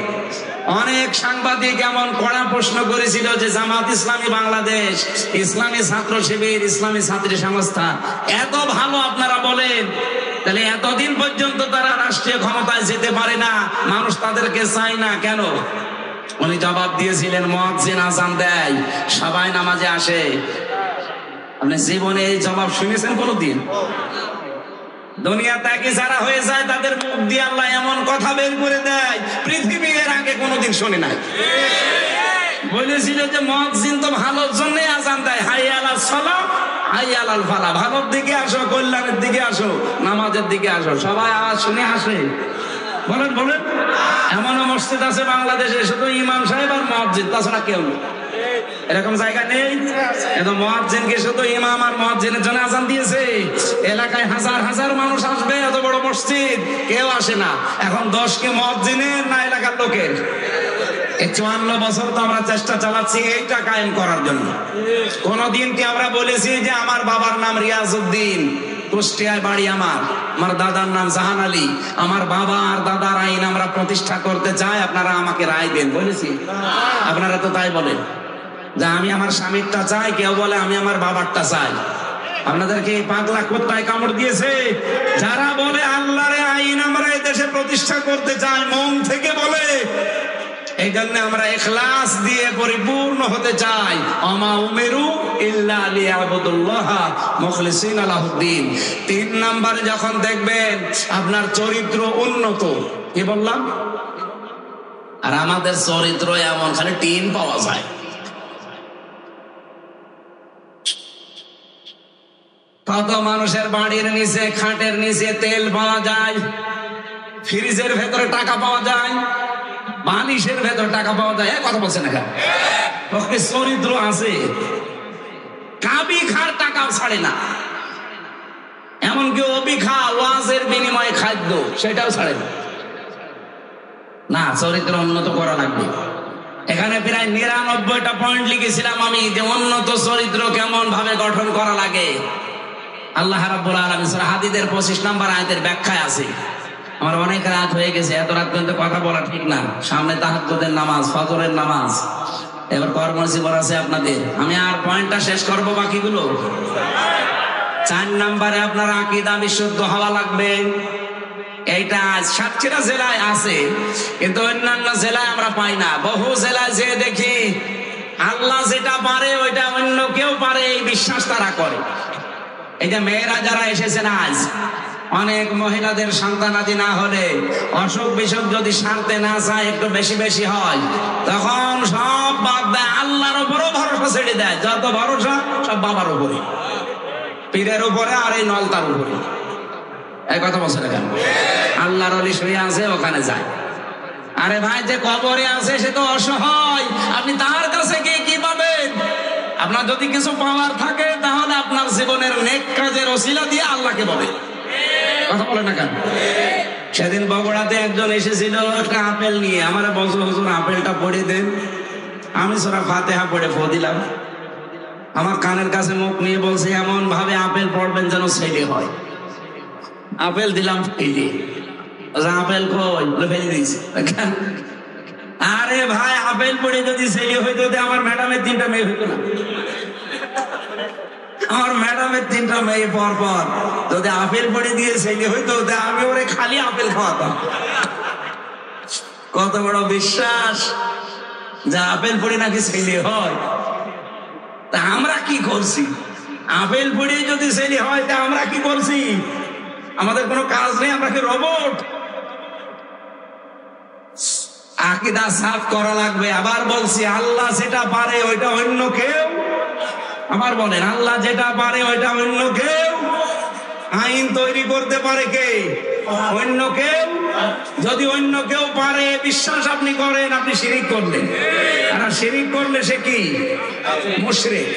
অনেক সাংবাদিক এমন কড়া প্রশ্ন করেছিল যে জামাত ইসলামী বাংলাদেশ, ইসলামী ছাত্র শিবির, ইসলামী ছাত্রী সংস্থা এত ভালো আপনারা বলেন, তাহলে এতদিন পর্যন্ত তারা রাষ্ট্রীয় ক্ষমতায় যেতে পারে না, মানুষ তাদেরকে চায় না কেন? উনি জবাব দিয়েছিলেন, মুয়াজ্জিন আযান দেয়, সবাই নামাজে আসে। আপনি জীবনে এই জবাব শুনেছেন কোনদিন? দুনিয়া ত্যাগী যারা হয়ে যায় তাদের মুখ দিয়ে আল্লাহ এমন কথা বের করে দেয় পৃথিবী এর আগে কোনোদিন শুনে নাই। বলেছিল যে মুয়াজ্জিন তো ভালোর জন্য আযান দেয়, হাইয়া আলাস সালাহ হাইয়া আলাল ফালাহ, ভালোর দিকে আসো, কল্যাণের দিকে আসো, নামাজের দিকে আসো। সবাই আওয়াজ শুনে আসে? বলেন বলেন। এমন মসজিদ আছে বাংলাদেশে শুধু ইমাম সাহেব আর মুয়াজ্জিন, তাছাড়া কেউ নেই। এরকম জায়গা নেই? কিন্তু মুয়াজ্জিনকে শুধু ইমাম আর মুয়াজ্জিনের জন্য আযান দিয়েছে। এলাকায় হাজার হাজার মানুষ আসবে, এত বড় মসজিদ, কেউ আসে না। এখন দোষ কি মুয়াজ্জিনের না এলাকার লোকের? 54 বছর তো আমরা চেষ্টা চালাচ্ছি এইটা কায়েম করার জন্য। কোনদিন কি আমরা বলেছি যে আমার বাবার নাম রিয়াজউদ্দিন, কুষ্টিয়ায় বাড়ি, আমার দাদার নাম জাহান আলী, আমার বাবা আর দাদার আইন আমরা প্রতিষ্ঠা করতে চাই, আপনারা আমাকে রায় দেন, বলেছি? আপনারা তো তাই বলেন যে আমি আমার স্বামীরটা চাই, কেউ বলে আমি আমার বাবারটা চাই। আপনাদেরকে এই পাগলা কুত্তায় কামড় দিয়েছে? যারা বলে আল্লাহর আইন আমরা এই দেশে প্রতিষ্ঠা করতে চাই, মন থেকে বলে, এই জন্য আমরা ইখলাস দিয়ে পরিপূর্ণ হতে চাই। ওমা উমিরু ইল্লা লিয়াবুদুল্লাহ মুখলিসিনা লাহুদ্দিন। 3 নম্বরে যখন দেখবেন আপনার চরিত্র উন্নত, কি বললাম? আর আমাদের চরিত্র এমন, খালি টিন পাওয়া যায়। কত মানুষের বাড়ির নিচে, খাটের নিচে তেল পাওয়া যায়, ফ্রিজের ভেতরে টাকা পাওয়া যায়, বালিশের ভেতর টাকা পাওয়া যায়। কথা বলছেন না? চরিত্র আছে। কাবি খার টাকাও ছাড়ে না, এমনকি অবিখা ওয়াজের বিনিময়ে খাদ্য সেটাও ছাড়ে না। না, চরিত্র উন্নত করা লাগবে। এখানে প্রায় 99টা পয়েন্ট লিখেছিলাম আমি, যে উন্নত চরিত্র কেমন ভাবে গঠন করা লাগে। আল্লাহ রাব্বুল আলামিন সূরা হাদীদের 25 নম্বর আয়াতের ব্যাখ্যায় আছে। আমার অনেক রাত হয়ে গেছে, এত রাত পর্যন্ত কথা বলা ঠিক না। সামনে তাহাজ্জুদের নামাজ, ফজরের নামাজ, এবার কর্মজীবন আছে আপনাদের। আমি আর পয়েন্টটা শেষ করব, বাকিগুলো 4 নম্বরে আপনার আকীদা বিশুদ্ধ হওয়া লাগবে। এইটা সাতক্ষীরা জেলায় আছে, কিন্তু অন্যান্য জেলায় আমরা পাই না। বহু জেলায় যে দেখি আল্লাহ যেটা পারে ওইটা অন্য কেউ পারে, এই বিশ্বাস তারা করে। এই যে মেয়েরা যারা এসেছেন আজ, অনেক মহিলাদের সন্তানাদি না হলে, অসুখ বিসুখ যদি সারতে না চায়, একটু বেশি বেশি হয়, তখন সব বাদ দেয়, আল্লাহর উপরও ভরসা ছেড়ে দেয়। যত ভরসা সব বাবার উপরে, পীরের উপরে, আর এই নলতার উপরে। এই কথা বলছে না কেন? আল্লাহর ওলি শুয়ে আছে, ওখানে যায়। আরে ভাই, যে কবরে আছে সে তো অসহায়, আপনি তার কাছে গিয়ে কি পাবেন? আপনার যদি কিছু পাওয়ার থাকে তাহলে আপনার জীবনের নেক কাজের ওসিলা দিয়ে আল্লাহকে বলে। কথা বলে না কেন? সেদিন বগুড়াতে একজন এসেছিল একটা আপেল নিয়ে, আমার বলছো হুজুর আপেলটা পড়ে দেন। আমি সূরা ফাতিহা পড়ে ফু দিলাম। আমার কানের কাছে মুখ নিয়ে বলছে এমন ভাবে আপেল পড়বেন যেন ছেলে হয়। আপেল দিলাম ফেলে, আপেল কই ফেলে দিয়েছি। আরে ভাই আপেল পড়ে যদি ছেলে হইতো আমার ম্যাডামের 3টা মেয়ে হইতো না। আমার ম্যাডামের 3টা মেয়ে পর পর যদি আপেল পড়ে দিয়ে ছেলে হইতো আমি ওরে খালি আপেল খাওয়াতাম। কত বড় বিশ্বাস যে আপেল পড়ে নাকি ছেলে হয়। তা আমরা কি করছি? আপেল পড়ে যদি ছেলে হয় তা আমরা কি করছি? আমাদের কোনো কাজ নেই, আমরা কি রোবট? আকীদা সাফ করা লাগবে। আবার বলছি আল্লাহ যেটা পারে ওইটা অন্য কেউ, আবার বলেন আল্লাহ যেটা পারে ওইটা অন্য কেউ। আইন তৈরি করতে পারে কে? অন্য কেউ। যদি অন্য কেউ পারে বিশ্বাস আপনি করেন, আপনি শিরিক করলেন। আর শিরিক করলে সে কি? মুশরিক।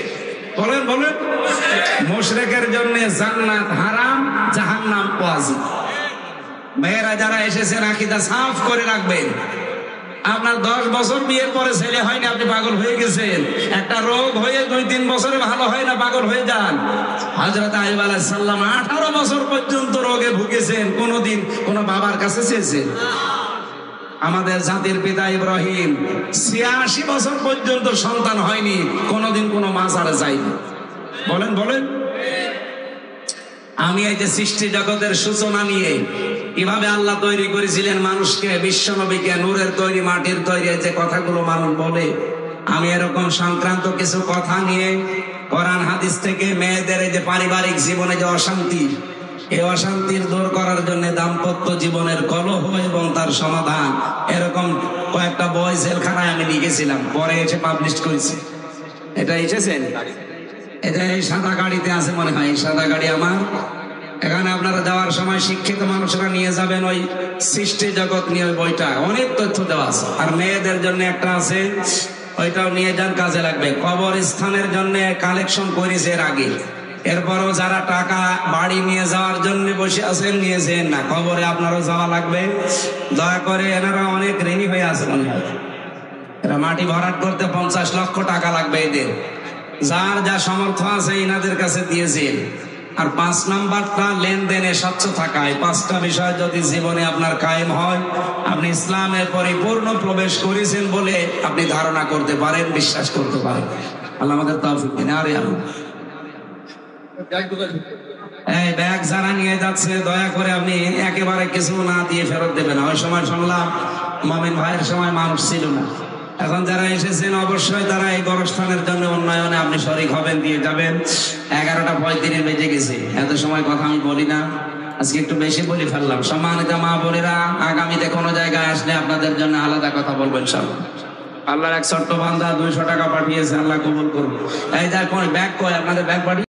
বলেন বলেন। মুশরিকের জন্য জান্নাত হারাম, জাহান্নাম ওয়াজিব। মেয়েরা যারা এসেছেন আকীদা সাফ করে রাখবেন। আপনার 10 বছর বিয়ের পরে ছেলে হয়নি, আপনি পাগল হয়ে গেছেন। একটা রোগ হয়ে 2-3 বছরে ভালো হয় না, পাগল হয়ে যান। হযরত আইয়ুব আলাইহিস সালাম 18 বছর পর্যন্ত রোগে ভুগেছেন, কোনদিন কোন বাবার কাছে চেয়েছেন? আমাদের জাতির পিতা ইব্রাহিম 86 বছর পর্যন্ত সন্তান হয়নি, কোনদিন কোন মাজারে যায়নি। বলেন বলেন। আমি এই যে সৃষ্টি জগতের সূচনা নিয়ে কিভাবে আল্লাহ তৈরি করেছিলেন মানুষকে, বিশ্ব নবীকে, নূরের তৈরি, মাটির তৈরি, যে কথাগুলো মানুষ বলে, আমি এরকম সংক্রান্ত কিছু কথা নিয়ে কোরআন হাদিস থেকে মেয়েদের এই যে পারিবারিক জীবনে যে অশান্তি, এই অশান্তির দূর করার জন্য দাম্পত্য জীবনের কলহ এবং তার সমাধান, এরকম কয়েকটা বই জেলখানায় আমি লিখেছিলাম, পরে এসে পাবলিশ করেছি। এটা এসেছেন? এটা এই সাদা গাড়িতে আছে মনে হয়, এই সাদা গাড়ি আমার। এখানে আপনারা যাওয়ার সময় শিক্ষিত মানুষরা নিয়ে যাবেন ওই সৃষ্টি জগৎ নিয়ে ওই বইটা, অনেক তথ্য দেওয়া আছে। আর মেয়েদের জন্য একটা আছে, ওইটাও নিয়ে যান, কাজে লাগবে। কবরস্থানের জন্য কালেকশন করেছে এর আগে। এরপরও যারা টাকা বাড়ি নিয়ে যাওয়ার জন্য বসে আছেন, নিয়েছেন না, কবরে আপনারও যাওয়া লাগবে। দয়া করে, এনারা অনেক ঋণী হয়ে আছে মনে হয়। এরা মাটি ভরাট করতে 50 লক্ষ টাকা লাগবে এদের। যার যা সামর্থ্য আছে এনাদের কাছে দিয়েছেন। আর 5 নাম্বারটা লেনদেনে স্বচ্ছ থাকা। এই 5টা বিষয় যদি জীবনে আপনার কায়েম হয়, আপনি ইসলামে পরিপূর্ণ প্রবেশ করেছেন বলে আপনি ধারণা করতে পারেন, বিশ্বাস করতে পারেন। আল্লাহ আমাদের তৌফিক দিন। আরে আল্লাহ, এই ব্যাগ যারা নিয়ে যাচ্ছে দয়া করে আপনি একেবারে কিছু না দিয়ে ফেরত দেবেন। ওই সময় শুনলাম মামিন ভাইয়ের সময় মানুষ ছিল না, এখন যারা এসেছেন অবশ্যই তারা এই গোরস্থানের জন্য উন্নয়নে আপনি শরীক হবেন, দিয়ে যাবেন। 11:35 বেজে গেছে, এত সময় কথা আমি বলি না, আজকে একটু বেশি বলে ফেললাম। সম্মানিত মা বোনেরা, আগামীতে কোনো জায়গায় আসলে আপনাদের জন্য আলাদা কথা বলবেন সব। আল্লাহর এক ছোট্ট বান্দা 200 টাকা পাঠিয়েছে, আল্লাহ কবুল করুন। এই যার কোন ব্যাগ কয়, আপনাদের ব্যাগ পাঠিয়ে